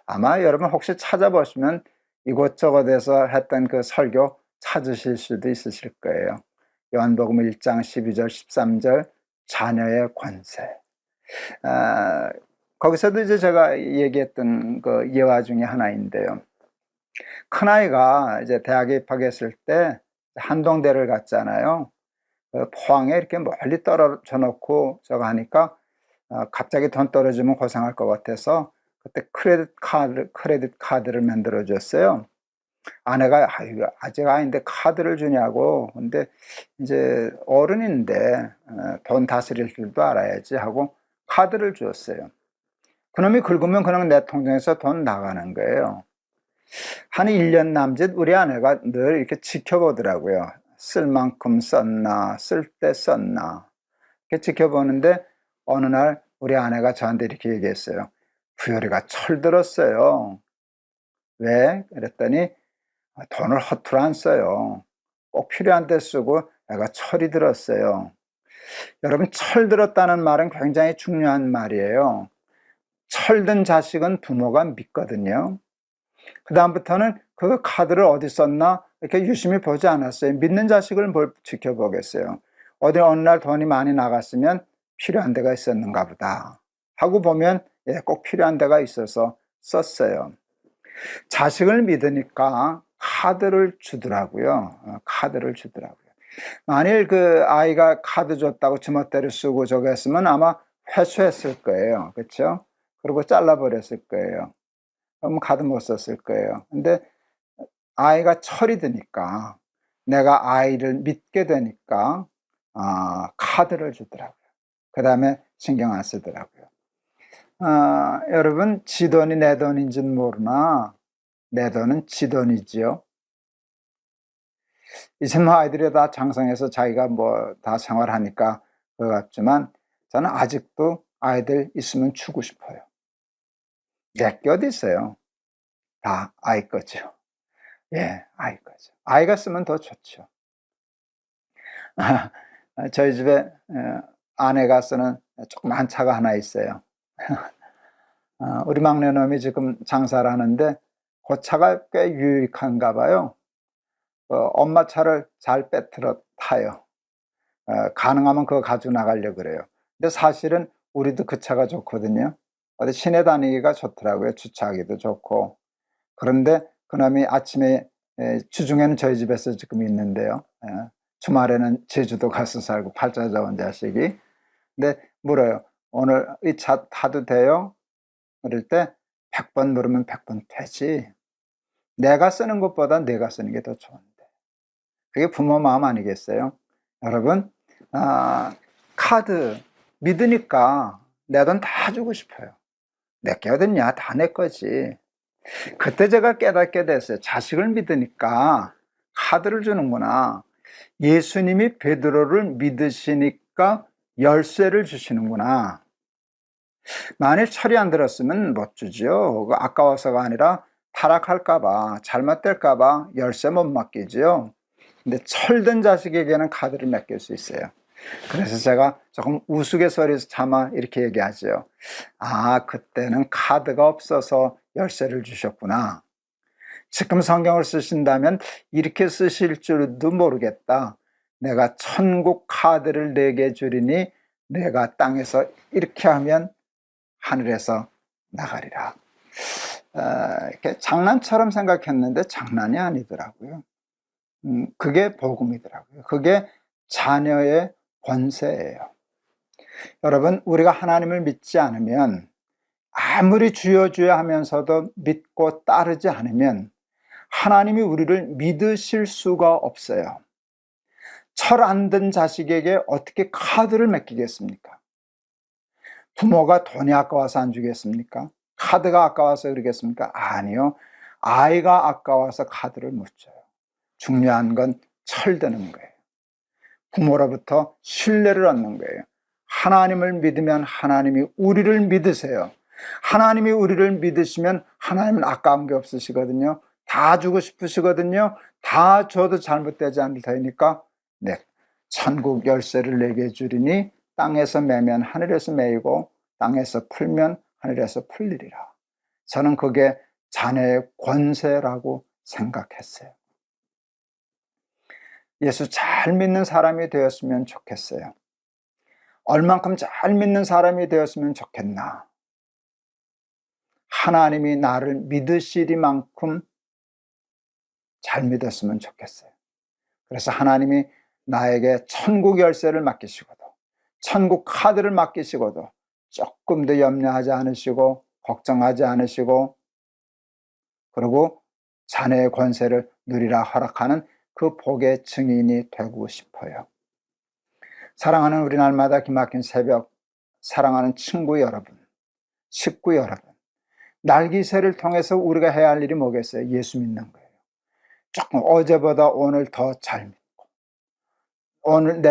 아마 여러분 혹시 찾아보시면 이곳저곳에서 했던 그 설교 찾으실 수도 있으실 거예요. 요한복음 1장 12절 13절 자녀의 권세. 거기서도 이제 제가 얘기했던 그 예화 중에 하나인데요. 큰아이가 이제 대학에 입학했을 때 한동대를 갔잖아요. 포항에 이렇게 멀리 떨어져 놓고 저거 하니까 갑자기 돈 떨어지면 고생할 것 같아서 그때 크레딧 카드를 만들어 줬어요. 아내가 아직 아이인데 카드를 주냐고. 근데 이제 어른인데 돈 다스릴 줄도 알아야지 하고 카드를 주었어요. 그놈이 긁으면 그냥 내 통장에서 돈 나가는 거예요. 한 1년 남짓 우리 아내가 늘 이렇게 지켜보더라고요. 쓸 만큼 썼나, 쓸 때 썼나. 이렇게 지켜보는데 어느 날 우리 아내가 저한테 이렇게 얘기했어요. 부열이가 철들었어요. 왜? 그랬더니 돈을 허투루 안 써요. 꼭 필요한 데 쓰고 애가 철이 들었어요. 여러분, 철들었다는 말은 굉장히 중요한 말이에요. 철든 자식은 부모가 믿거든요. 그 다음부터는 그 카드를 어디 썼나 이렇게 유심히 보지 않았어요. 믿는 자식을 뭘 지켜보겠어요. 어디 어느 날 돈이 많이 나갔으면 필요한 데가 있었는가 보다 하고 보면 꼭 필요한 데가 있어서 썼어요. 자식을 믿으니까 카드를 주더라고요. 카드를 주더라고요. 만일 그 아이가 카드 줬다고 주머니를 쓰고 저거 했으면 아마 회수했을 거예요. 그렇죠? 그리고 잘라버렸을 거예요. 그럼 카드 못 썼을 거예요. 근데 아이가 철이 드니까, 내가 아이를 믿게 되니까 카드를 주더라고요. 그 다음에 신경 안 쓰더라고요. 여러분, 지 돈이 내 돈인지는 모르나 내 돈은 지 돈이지요. 이제 뭐 아이들이 다 장성해서 자기가 뭐 다 생활하니까 그거 같지만 저는 아직도 아이들 있으면 주고 싶어요. 내게 어디 있어요? 다 아이 거죠. 예, 아이 거죠. 아이가 쓰면 더 좋죠. 저희 집에 아내가 쓰는 조그만 차가 하나 있어요. 우리 막내놈이 지금 장사를 하는데 그 차가 꽤 유익한가 봐요. 엄마 차를 잘 빼들어 타요. 가능하면 그거 가지고 나가려고 그래요. 근데 사실은 우리도 그 차가 좋거든요. 어디 시내 다니기가 좋더라고요. 주차하기도 좋고. 그런데 그놈이 아침에 주중에는 저희 집에서 지금 있는데요. 주말에는 제주도 가서 살고 팔자자 온 자식이. 근데 물어요. 오늘 이 차 타도 돼요? 그럴 때 100번 물으면 100번 되지. 내가 쓰는 것보다 내가 쓰는 게 더 좋은데. 그게 부모 마음 아니겠어요? 여러분, 카드 믿으니까 내 돈 다 주고 싶어요. 내게 어딨냐? 다 내 거지. 그때 제가 깨닫게 됐어요. 자식을 믿으니까 카드를 주는구나. 예수님이 베드로를 믿으시니까 열쇠를 주시는구나. 만일 철이 안 들었으면 못 주죠. 아까워서가 아니라 타락할까봐, 잘못될까봐 열쇠 못 맡기죠. 근데 철든 자식에게는 카드를 맡길 수 있어요. 그래서 제가 조금 우스갯소리에서 차마 이렇게 얘기하죠. 그때는 카드가 없어서 열쇠를 주셨구나. 지금 성경을 쓰신다면 이렇게 쓰실 줄도 모르겠다. 내가 천국 카드를 내게 주리니 내가 땅에서 이렇게 하면 하늘에서 나가리라. 이렇게 장난처럼 생각했는데 장난이 아니더라고요. 그게 복음이더라고요. 그게 자녀의 권세예요. 여러분, 우리가 하나님을 믿지 않으면, 아무리 주여 주여 하면서도 믿고 따르지 않으면 하나님이 우리를 믿으실 수가 없어요. 철 안 든 자식에게 어떻게 카드를 맡기겠습니까? 부모가 돈이 아까워서 안 주겠습니까? 카드가 아까워서 그러겠습니까? 아니요. 아이가 아까워서 카드를 못 줘요. 중요한 건 철드는 거예요. 부모로부터 신뢰를 얻는 거예요. 하나님을 믿으면 하나님이 우리를 믿으세요. 하나님이 우리를 믿으시면 하나님은 아까운 게 없으시거든요. 다 주고 싶으시거든요. 다 줘도 잘못되지 않을 테니까 천국 열쇠를 내게 주리니 땅에서 매면 하늘에서 매이고 땅에서 풀면 하늘에서 풀리리라. 저는 그게 자녀의 권세라고 생각했어요. 예수 잘 믿는 사람이 되었으면 좋겠어요. 얼만큼 잘 믿는 사람이 되었으면 좋겠나. 하나님이 나를 믿으시리만큼 잘 믿었으면 좋겠어요. 그래서 하나님이 나에게 천국 열쇠를 맡기시고도, 천국 카드를 맡기시고도 조금도 염려하지 않으시고 걱정하지 않으시고, 그리고 자녀의 권세를 누리라 허락하는 그 복의 증인이 되고 싶어요. 사랑하는 우리 날마다 기막힌 새벽, 사랑하는 친구 여러분, 식구 여러분, 날기새를 통해서 우리가 해야 할 일이 뭐겠어요? 예수 믿는 거예요. 조금 어제보다 오늘 더 잘 믿고, 오늘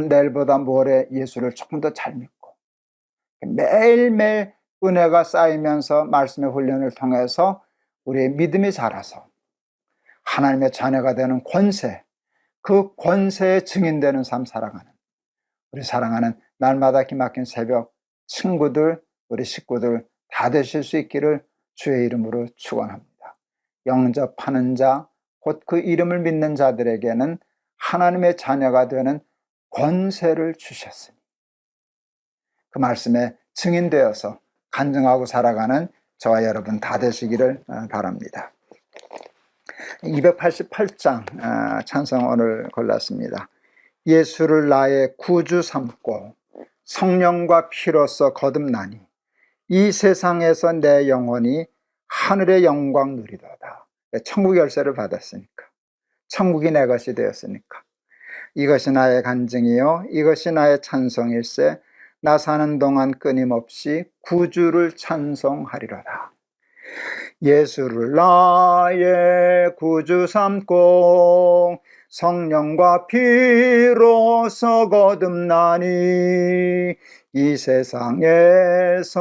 내일보다 모레 예수를 조금 더 잘 믿고, 매일매일 은혜가 쌓이면서 말씀의 훈련을 통해서 우리의 믿음이 자라서 하나님의 자녀가 되는 권세, 그 권세의 증인되는 삶 살아가는 우리 사랑하는 날마다 기막힌 새벽 친구들, 우리 식구들 다 되실 수 있기를 주의 이름으로 축원합니다. 영접하는 자, 곧 그 이름을 믿는 자들에게는 하나님의 자녀가 되는 권세를 주셨으니 그 말씀에 증인되어서 간증하고 살아가는 저와 여러분 다 되시기를 바랍니다. 288장 찬송 오늘 골랐습니다. 예수를 나의 구주 삼고 성령과 피로써 거듭나니 이 세상에서 내 영혼이 하늘의 영광 누리도다. 천국 열쇠를 받았으니까, 천국이 내 것이 되었으니까, 이것이 나의 간증이요 이것이 나의 찬송일세. 나 사는 동안 끊임없이 구주를 찬송하리로다. 예수를 나의 구주 삼고 성령과 피로서 거듭나니 이 세상에서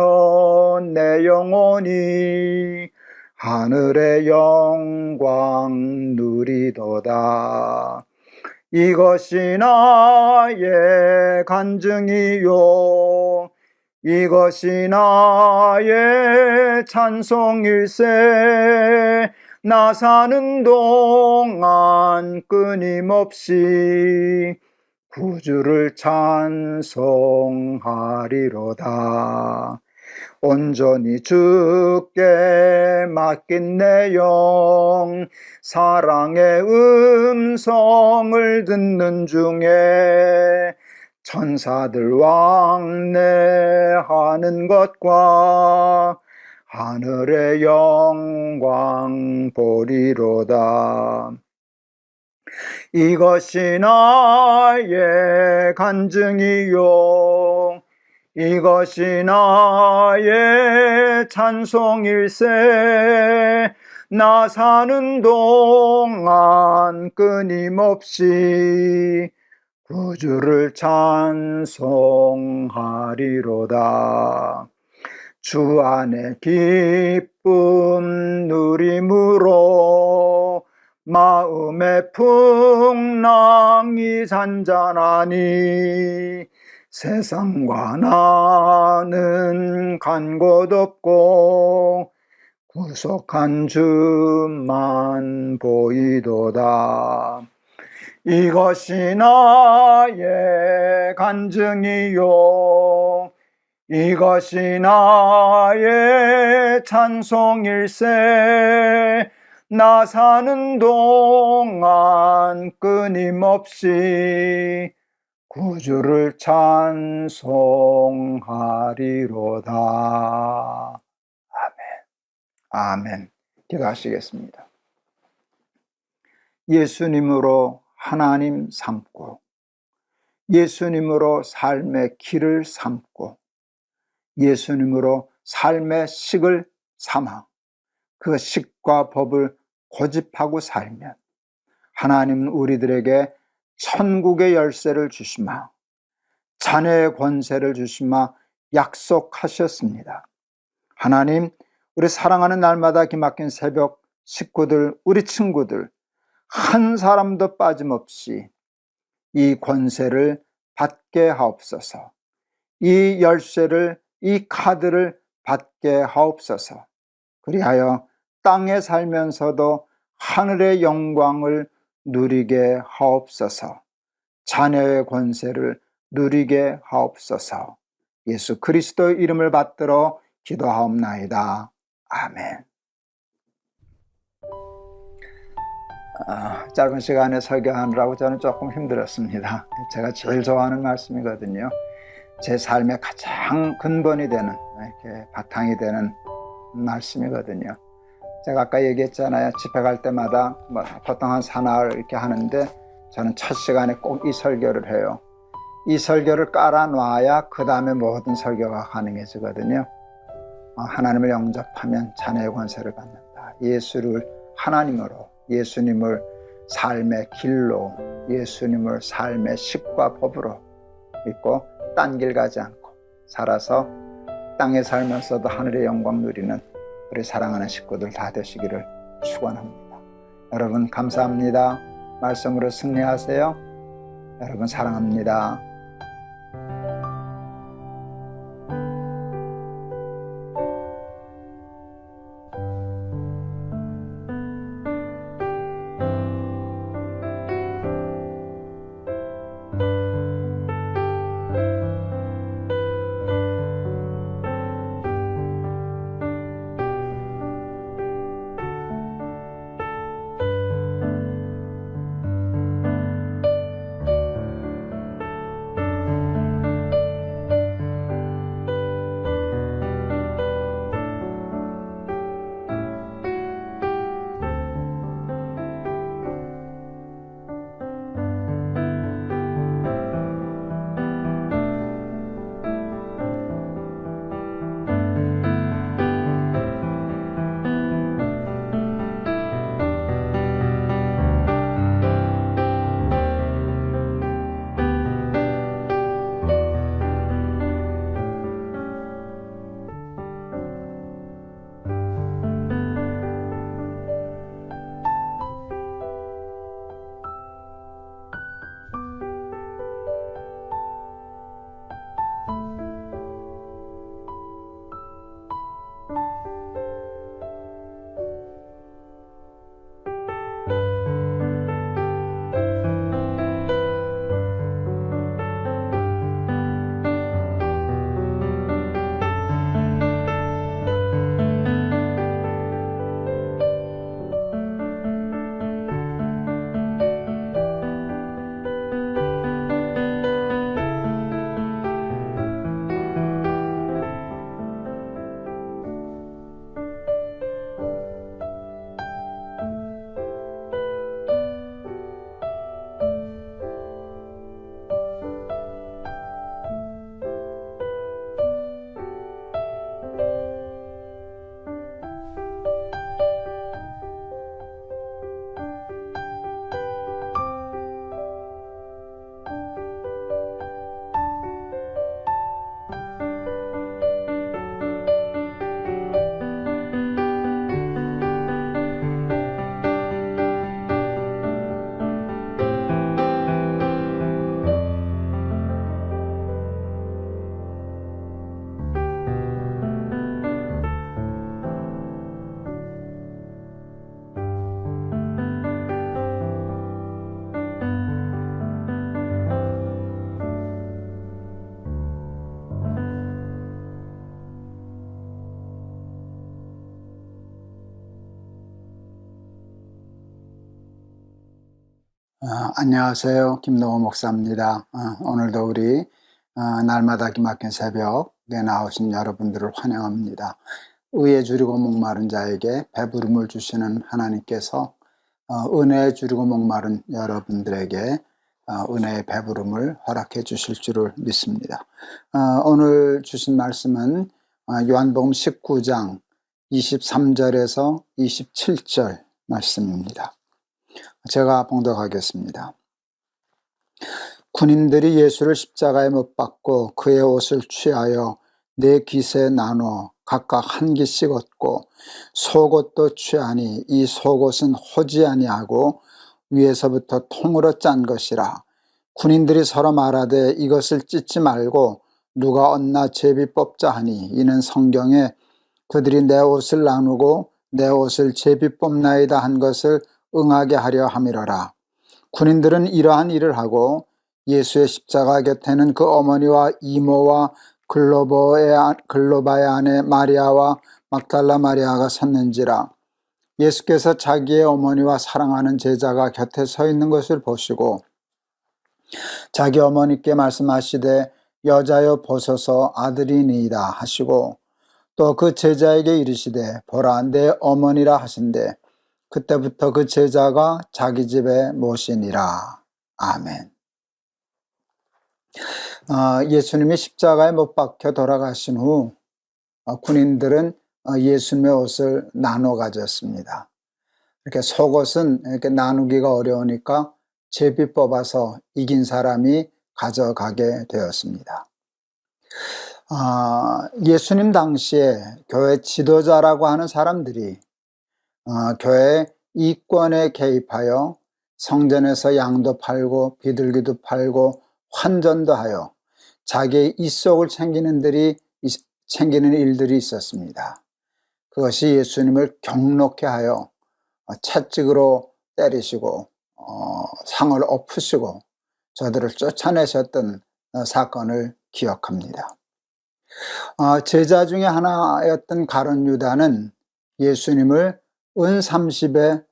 내 영혼이 하늘의 영광 누리도다. 이것이 나의 간증이요 이것이 나의 찬송일세. 나 사는 동안 끊임없이 구주를 찬송하리로다. 온전히 주께 맡긴 내 영 사랑의 음성을 듣는 중에 천사들 왕래하는 것과 하늘의 영광 보리로다. 이것이 나의 간증이요 이것이 나의 찬송일세. 나 사는 동안 끊임없이 구주를 찬송하리로다. 주 안에 기쁨 누림으로 마음의 풍랑이 잔잔하니 세상과 나는 간 곳 없고 구속한 주만 보이도다. 이것이 나의 간증이요 이것이 나의 찬송일세. 나 사는 동안 끊임없이 구주를 찬송하리로다. 아멘. 기도하시겠습니다. 예수님으로 하나님 삼고 예수님으로 삶의 길을 삼고 예수님으로 삶의 식을 삼아 그 식과 법을 고집하고 살면 하나님은 우리들에게 천국의 열쇠를 주시마 자녀의 권세를 주시마 약속하셨습니다. 하나님, 우리 사랑하는 날마다 기막힌 새벽 식구들, 우리 친구들 한 사람도 빠짐없이 이 권세를 받게 하옵소서. 이 열쇠를, 이 카드를 받게 하옵소서. 그리하여 땅에 살면서도 하늘의 영광을 누리게 하옵소서. 자녀의 권세를 누리게 하옵소서. 예수 그리스도의 이름을 받들어 기도하옵나이다. 아멘. 짧은 시간에 설교하느라고 저는 조금 힘들었습니다. 제가 제일 좋아하는 말씀이거든요. 제 삶의 가장 근본이 되는, 이렇게 바탕이 되는 말씀이거든요. 제가 아까 얘기했잖아요. 집회 갈 때마다 보통 한 사나흘 이렇게 하는데 저는 첫 시간에 꼭 이 설교를 해요. 이 설교를 깔아놔야 그 다음에 모든 설교가 가능해지거든요. 하나님을 영접하면 자녀의 권세를 받는다. 예수를 하나님으로, 예수님을 삶의 길로, 예수님을 삶의 식과 법으로 믿고 딴 길 가지 않고 살아서 땅에 살면서도 하늘의 영광 누리는 우리 사랑하는 식구들 다 되시기를 축원합니다. 여러분 감사합니다. 말씀으로 승리하세요. 여러분 사랑합니다. 안녕하세요. 김동호 목사입니다. 오늘도 우리 날마다 기막힌 새벽에 나오신 여러분들을 환영합니다. 의에 줄이고 목마른 자에게 배부름을 주시는 하나님께서 은혜에 줄이고 목마른 여러분들에게 은혜의 배부름을 허락해 주실 줄을 믿습니다. 오늘 주신 말씀은 요한복음 19장 23절에서 27절 말씀입니다. 제가 봉독하겠습니다. 군인들이 예수를 십자가에 못 박고 그의 옷을 취하여 네 깃에 나눠 각각 한 깃씩 얻고 속옷도 취하니 이 속옷은 호지 아니하고 위에서부터 통으로 짠 것이라. 군인들이 서로 말하되 이것을 찢지 말고 누가 얻나 제비 뽑자 하니 이는 성경에 그들이 내 옷을 나누고 내 옷을 제비 뽑나이다 한 것을 응하게 하려 함이로라. 군인들은 이러한 일을 하고 예수의 십자가 곁에는 그 어머니와 이모와 글로바의 아내 마리아와 막달라 마리아가 섰는지라. 예수께서 자기의 어머니와 사랑하는 제자가 곁에 서 있는 것을 보시고 자기 어머니께 말씀하시되 여자여 보소서 아들이니이다 하시고 또 그 제자에게 이르시되 보라 내 어머니라 하신대 그때부터 그 제자가 자기 집에 모시니라. 아멘. 예수님이 십자가에 못 박혀 돌아가신 후 군인들은 예수님의 옷을 나눠 가졌습니다. 이렇게 속옷은 이렇게 나누기가 어려우니까 제비 뽑아서 이긴 사람이 가져가게 되었습니다. 예수님 당시에 교회 지도자라고 하는 사람들이 교회 이권에 개입하여 성전에서 양도 팔고 비둘기도 팔고 환전도 하여 자기의 입속을 챙기는 일들이 있었습니다. 그것이 예수님을 경록케 하여 채찍으로 때리시고 상을 엎으시고 저들을 쫓아내셨던 사건을 기억합니다. 제자 중에 하나였던 가룟 유다는 예수님을 은 30에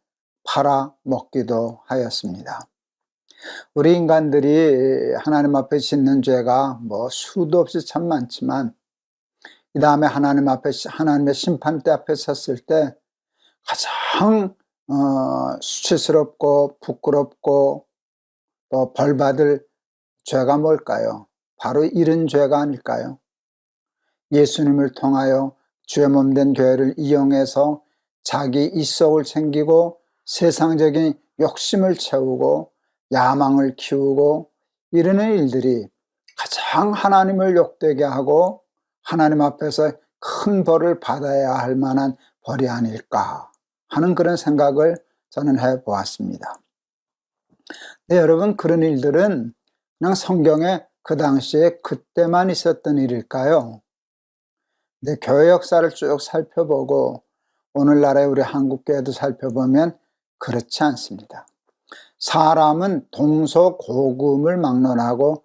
팔아 먹기도 하였습니다. 우리 인간들이 하나님 앞에 짓는 죄가 수도 없이 참 많지만 이 다음에 하나님의 심판대 앞에 섰을 때 가장 수치스럽고 부끄럽고 또 벌받을 죄가 뭘까요? 바로 이런 죄가 아닐까요? 예수님을 통하여 주의 몸된 교회를 이용해서 자기 입속을 챙기고 세상적인 욕심을 채우고 야망을 키우고 이러는 일들이 가장 하나님을 욕되게 하고 하나님 앞에서 큰 벌을 받아야 할 만한 벌이 아닐까 하는 그런 생각을 저는 해보았습니다. 네, 여러분, 그런 일들은 그냥 성경에 그 당시에 그때만 있었던 일일까요? 근데 교회 역사를 쭉 살펴보고 오늘날의 우리 한국교회도 살펴보면 그렇지 않습니다. 사람은 동서고금을 막론하고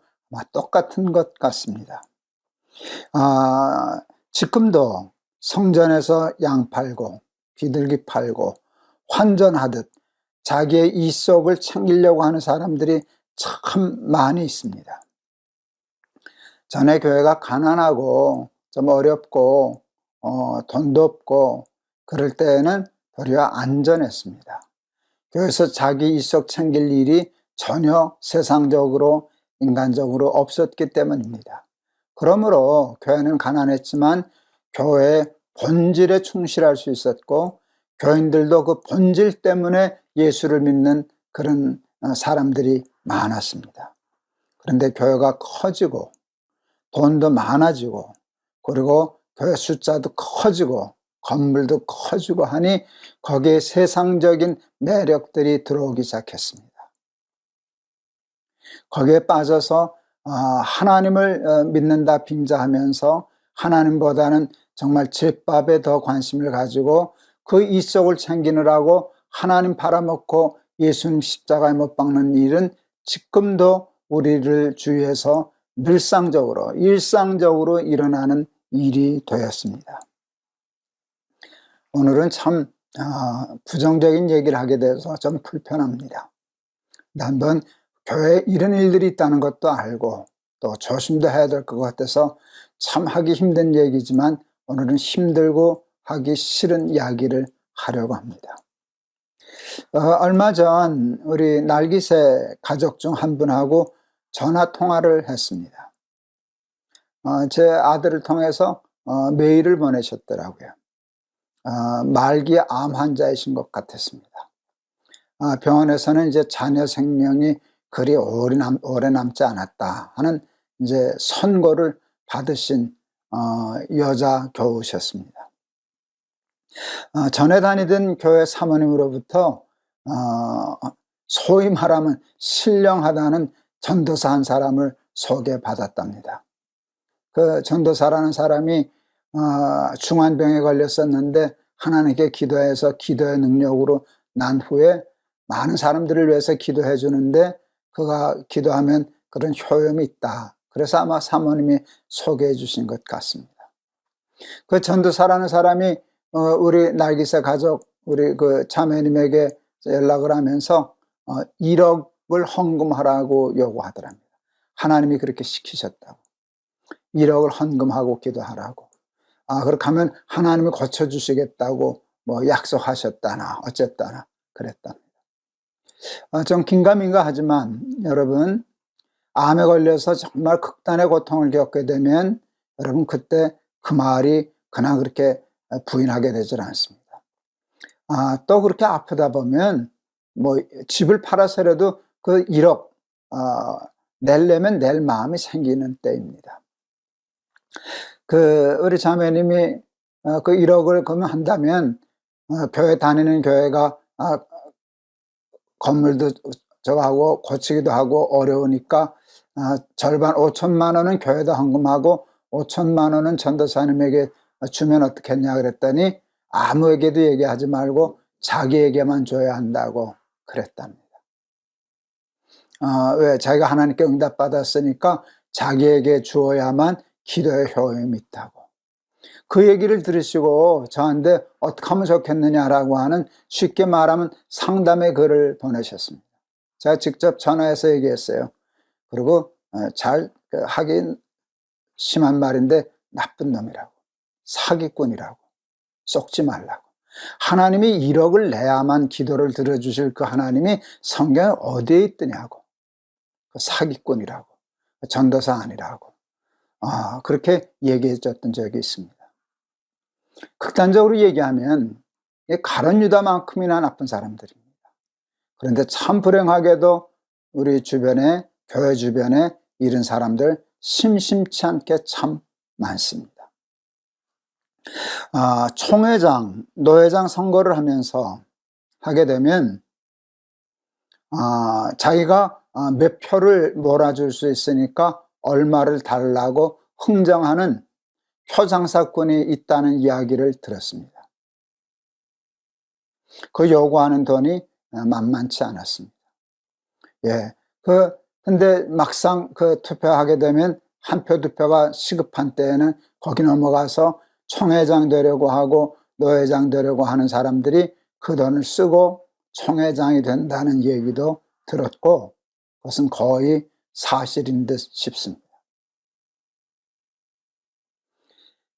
똑같은 것 같습니다. 지금도 성전에서 양 팔고 비둘기 팔고 환전하듯 자기의 이속을 챙기려고 하는 사람들이 참 많이 있습니다. 전에 교회가 가난하고 좀 어렵고 돈도 없고 그럴 때에는 도리어 안전했습니다. 교회에서 자기 이속 챙길 일이 전혀 세상적으로 인간적으로 없었기 때문입니다. 그러므로 교회는 가난했지만 교회의 본질에 충실할 수 있었고 교인들도 그 본질 때문에 예수를 믿는 그런 사람들이 많았습니다. 그런데 교회가 커지고 돈도 많아지고 그리고 교회 숫자도 커지고 건물도 커지고 하니 거기에 세상적인 매력들이 들어오기 시작했습니다. 거기에 빠져서 하나님을 믿는다 빙자하면서 하나님보다는 정말 집밥에 더 관심을 가지고 그 이속을 챙기느라고 하나님 팔아먹고 예수님 십자가에 못 박는 일은 지금도 우리를 주위에서 늘상적으로 일상적으로 일어나는 일이 되었습니다. 오늘은 참 부정적인 얘기를 하게 돼서 좀 불편합니다. 한번 교회에 이런 일들이 있다는 것도 알고 또 조심도 해야 될 것 같아서 참 하기 힘든 얘기지만 오늘은 힘들고 하기 싫은 이야기를 하려고 합니다. 얼마 전 우리 날기새 가족 중 한 분하고 전화 통화를 했습니다. 제 아들을 통해서 메일을 보내셨더라고요. 말기 암 환자이신 것 같았습니다. 병원에서는 이제 자녀 생명이 그리 오래 남지 않았다 하는 이제 선고를 받으신 여자 교우셨습니다. 전에 다니던 교회 사모님으로부터 소위 말하면 신령하다는 전도사 한 사람을 소개받았답니다. 그 전도사라는 사람이 중환병에 걸렸었는데 하나님께 기도해서 기도의 능력으로 난 후에 많은 사람들을 위해서 기도해 주는데 그가 기도하면 그런 효험이 있다. 그래서 아마 사모님이 소개해 주신 것 같습니다. 그 전도사라는 사람이 우리 날기새 가족 우리 그 자매님에게 연락을 하면서 1억을 헌금하라고 요구하더랍니다. 하나님이 그렇게 시키셨다고. 1억을 헌금하고 기도하라고. 그렇게 하면 하나님이 고쳐주시겠다고 뭐 약속하셨다나 어쨌다나 그랬답니다. 좀 긴가민가 하지만 여러분 암에 걸려서 정말 극단의 고통을 겪게 되면 여러분 그때 그 말이 그냥 그렇게 부인하게 되질 않습니다. 또 그렇게 아프다 보면 뭐 집을 팔아서라도 그 1억 내려면 낼 마음이 생기는 때입니다. 우리 자매님이 그 1억을 그러면 한다면 교회 다니는 교회가 건물도 저거 하고 고치기도 하고 어려우니까 절반 5천만 원은 교회도 헌금하고 5천만 원은 전도사님에게 주면 어떻겠냐 그랬더니 아무에게도 얘기하지 말고 자기에게만 줘야 한다고 그랬답니다. 왜? 자기가 하나님께 응답받았으니까 자기에게 주어야만 기도의 효험이 있다고. 그 얘기를 들으시고 저한테 어떻게 하면 좋겠느냐라고 하는 쉽게 말하면 상담의 글을 보내셨습니다. 제가 직접 전화해서 얘기했어요. 그리고 잘 하긴 심한 말인데 나쁜 놈이라고, 사기꾼이라고, 속지 말라고. 하나님이 1억을 내야만 기도를 들어주실 그 하나님이 성경에 어디에 있더냐고. 그 사기꾼이라고, 전도사 아니라고. 그렇게 얘기해 줬던 적이 있습니다. 극단적으로 얘기하면 가룟 유다만큼이나 나쁜 사람들입니다. 그런데 참 불행하게도 우리 주변에 교회 주변에 이런 사람들 심심치 않게 참 많습니다. 총회장, 노회장 선거를 하면서 하게 되면 자기가 몇 표를 몰아줄 수 있으니까 얼마를 달라고 흥정하는 표장사건이 있다는 이야기를 들었습니다. 그 요구하는 돈이 만만치 않았습니다. 예. 근데 막상 투표하게 되면 한 표 두 표가 시급한 때에는 거기 넘어가서 총회장 되려고 하고 노회장 되려고 하는 사람들이 그 돈을 쓰고 총회장이 된다는 얘기도 들었고, 그것은 거의 사실인 듯 싶습니다.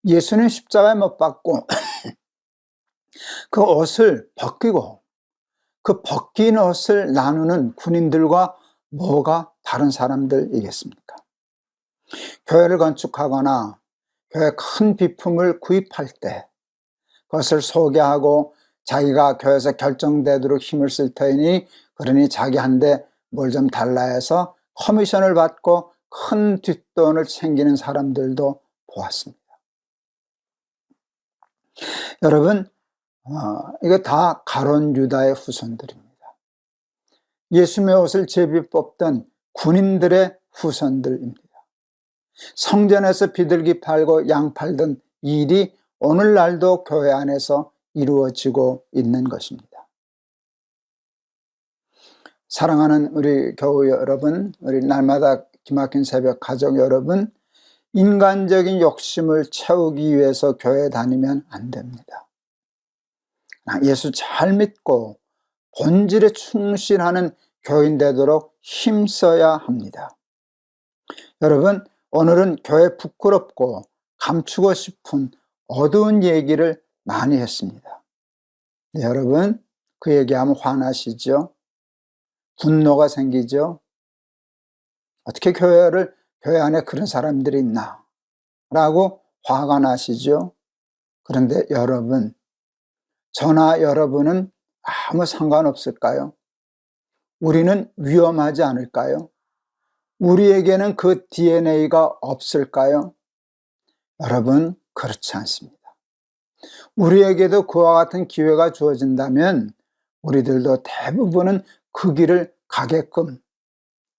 예수님 십자가에 못 박고 그 옷을 벗기고 그 벗긴 옷을 나누는 군인들과 뭐가 다른 사람들이겠습니까? 교회를 건축하거나 교회 큰 비품을 구입할 때 그것을 소개하고 자기가 교회에서 결정되도록 힘을 쓸 터이니 그러니 자기한테 뭘 좀 달라 해서 커미션을 받고 큰 뒷돈을 챙기는 사람들도 보았습니다. 여러분, 이거 다 가룟 유다의 후손들입니다. 예수님의 옷을 제비 뽑던 군인들의 후손들입니다. 성전에서 비둘기 팔고 양 팔던 일이 오늘날도 교회 안에서 이루어지고 있는 것입니다. 사랑하는 우리 교우 여러분, 우리 날마다 기막힌 새벽 가족 여러분, 인간적인 욕심을 채우기 위해서 교회 다니면 안 됩니다. 예수 잘 믿고 본질에 충실하는 교인 되도록 힘써야 합니다. 여러분, 오늘은 교회 부끄럽고 감추고 싶은 어두운 얘기를 많이 했습니다. 네, 여러분, 그 얘기하면 화나시죠? 분노가 생기죠? 어떻게 교회 안에 그런 사람들이 있나? 라고 화가 나시죠? 그런데 여러분, 저나 여러분은 아무 상관없을까요? 우리는 위험하지 않을까요? 우리에게는 그 DNA가 없을까요? 여러분, 그렇지 않습니다. 우리에게도 그와 같은 기회가 주어진다면 우리들도 대부분은 그 길을 가게끔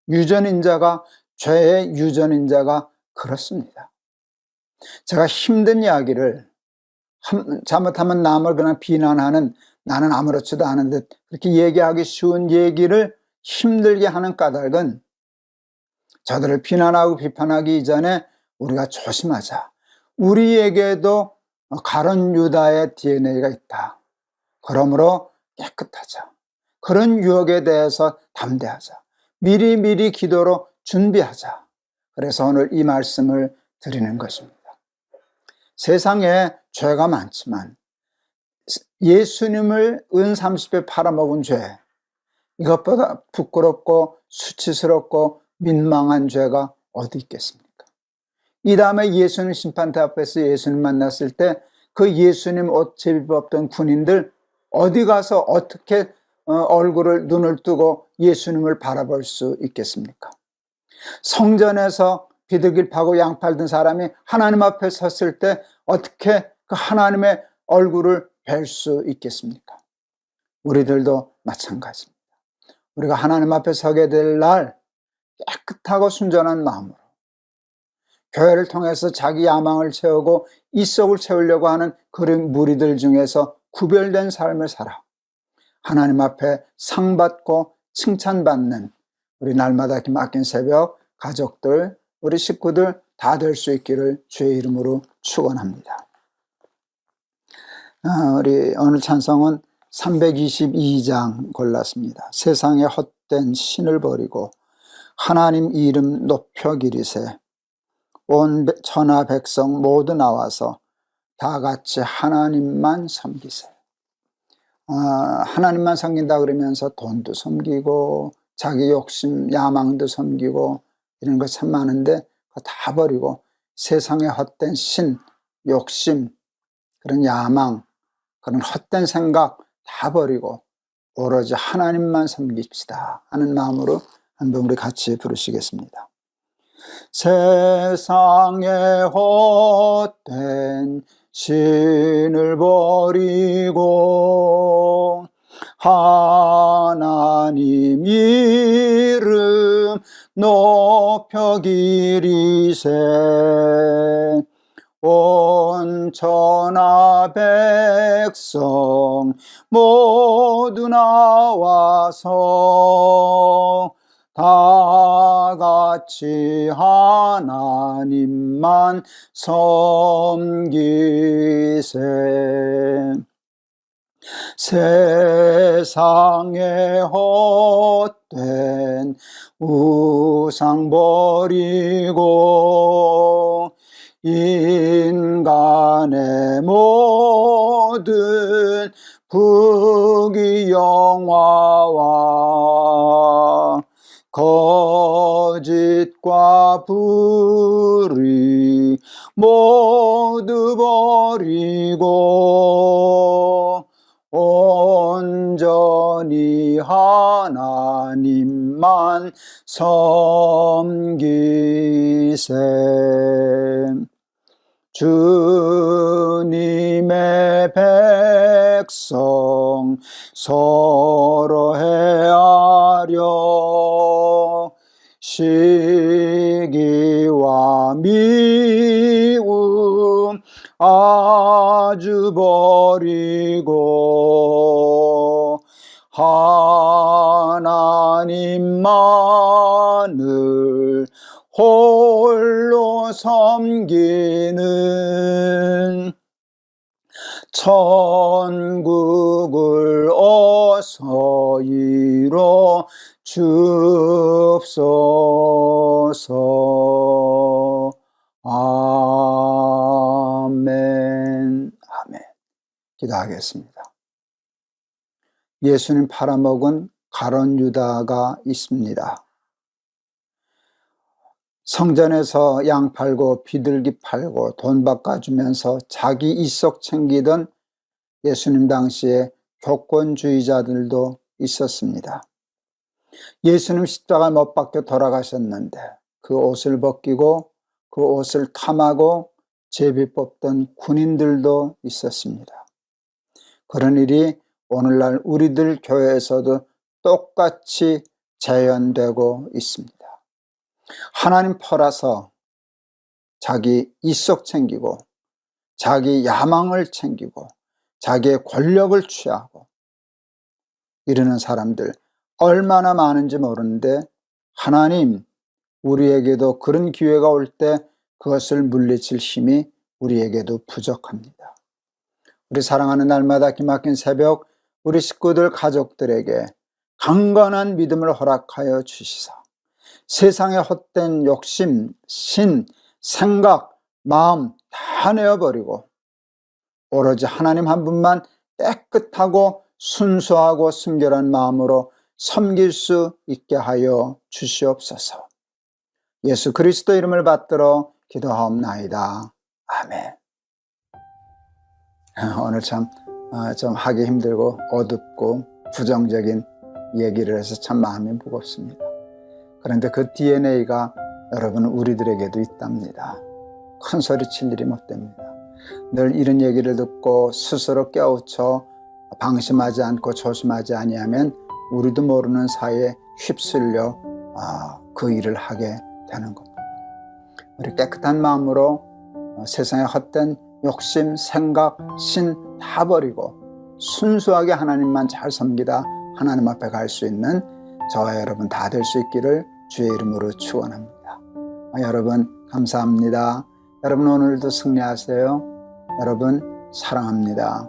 유전인자가, 죄의 유전인자가 그렇습니다. 제가 힘든 이야기를 잘못하면 남을 그냥 비난하는, 나는 아무렇지도 않은 듯 그렇게 얘기하기 쉬운 얘기를 힘들게 하는 까닭은 저들을 비난하고 비판하기 이전에 우리가 조심하자. 우리에게도 가룟 유다의 DNA가 있다. 그러므로 깨끗하자. 그런 유혹에 대해서 담대하자. 미리미리 기도로 준비하자. 그래서 오늘 이 말씀을 드리는 것입니다. 세상에 죄가 많지만 예수님을 은 30배 팔아먹은 죄, 이것보다 부끄럽고 수치스럽고 민망한 죄가 어디 있겠습니까? 이 다음에 예수님 심판대 앞에서 예수님 만났을 때 그 예수님 옷 제비 뽑던 군인들 어디 가서 어떻게 얼굴을 눈을 뜨고 예수님을 바라볼 수 있겠습니까? 성전에서 비둘기 파고 양 팔던 사람이 하나님 앞에 섰을 때 어떻게 그 하나님의 얼굴을 뵐 수 있겠습니까? 우리들도 마찬가지입니다. 우리가 하나님 앞에 서게 될 날 깨끗하고 순전한 마음으로 교회를 통해서 자기 야망을 채우고 이속을 채우려고 하는 그런 무리들 중에서 구별된 삶을 살아 하나님 앞에 상받고 칭찬받는 우리 날마다 기막힌 새벽 가족들, 우리 식구들 다 될 수 있기를 주의 이름으로 축원합니다. 우리 오늘 찬송은 322장 골랐습니다. 세상의 헛된 신을 버리고 하나님 이름 높여 기리세. 온 천하 백성 모두 나와서 다 같이 하나님만 섬기세. 하나님만 섬긴다 그러면서 돈도 섬기고 자기 욕심 야망도 섬기고 이런 거 참 많은데 그거 다 버리고 세상의 헛된 신, 욕심, 그런 야망, 그런 헛된 생각 다 버리고 오로지 하나님만 섬깁시다 하는 마음으로 한번 우리 같이 부르시겠습니다. 세상의 헛된 신을 버리고 하나님 이름 높여 기리세. 온 천하 백성 모두 나와서 다 같이 하나님만 섬기세. 세상에 헛된 우상 버리고 인간의 모든 부귀영화와 거짓과 불의 모두 버리고 온전히 하나님만 섬기세. 주님의 백성 서로 헤아려 시기와 미움 아주 버리고 하나님만을 홀로 섬기는 천국을 어서 이뤄 주옵소서. 아멘. 아멘. 기도하겠습니다. 예수님 팔아먹은 가룟 유다가 있습니다. 성전에서 양 팔고 비둘기 팔고 돈 바꿔주면서 자기 이석 챙기던 예수님 당시에 교권주의자들도 있었습니다. 예수님 십자가 못 박혀 돌아가셨는데 그 옷을 벗기고 그 옷을 탐하고 제비 뽑던 군인들도 있었습니다. 그런 일이 오늘날 우리들 교회에서도 똑같이 재현되고 있습니다. 하나님 퍼라서 자기 이석 챙기고 자기 야망을 챙기고 자기의 권력을 취하고 이러는 사람들 얼마나 많은지 모르는데 하나님 우리에게도 그런 기회가 올 때 그것을 물리칠 힘이 우리에게도 부족합니다. 우리 사랑하는 날마다 기막힌 새벽 우리 식구들 가족들에게 강건한 믿음을 허락하여 주시사 세상의 헛된 욕심, 신, 생각, 마음 다 내어버리고 오로지 하나님 한 분만 깨끗하고 순수하고 순결한 마음으로 섬길 수 있게 하여 주시옵소서. 예수 그리스도 이름을 받들어 기도하옵나이다. 아멘. 오늘 좀 하기 힘들고 어둡고 부정적인 얘기를 해서 참 마음이 무겁습니다. 그런데 그 DNA가 여러분 우리들에게도 있답니다. 큰 소리 칠 일이 못 됩니다. 늘 이런 얘기를 듣고 스스로 깨우쳐 방심하지 않고 조심하지 아니하면 우리도 모르는 사이에 휩쓸려 그 일을 하게 되는 겁니다. 우리 깨끗한 마음으로 세상의 헛된 욕심, 생각, 신 다 버리고 순수하게 하나님만 잘 섬기다 하나님 앞에 갈 수 있는 저와 여러분 다 될 수 있기를 주의 이름으로 축원합니다. 여러분 감사합니다. 여러분 오늘도 승리하세요. 여러분 사랑합니다.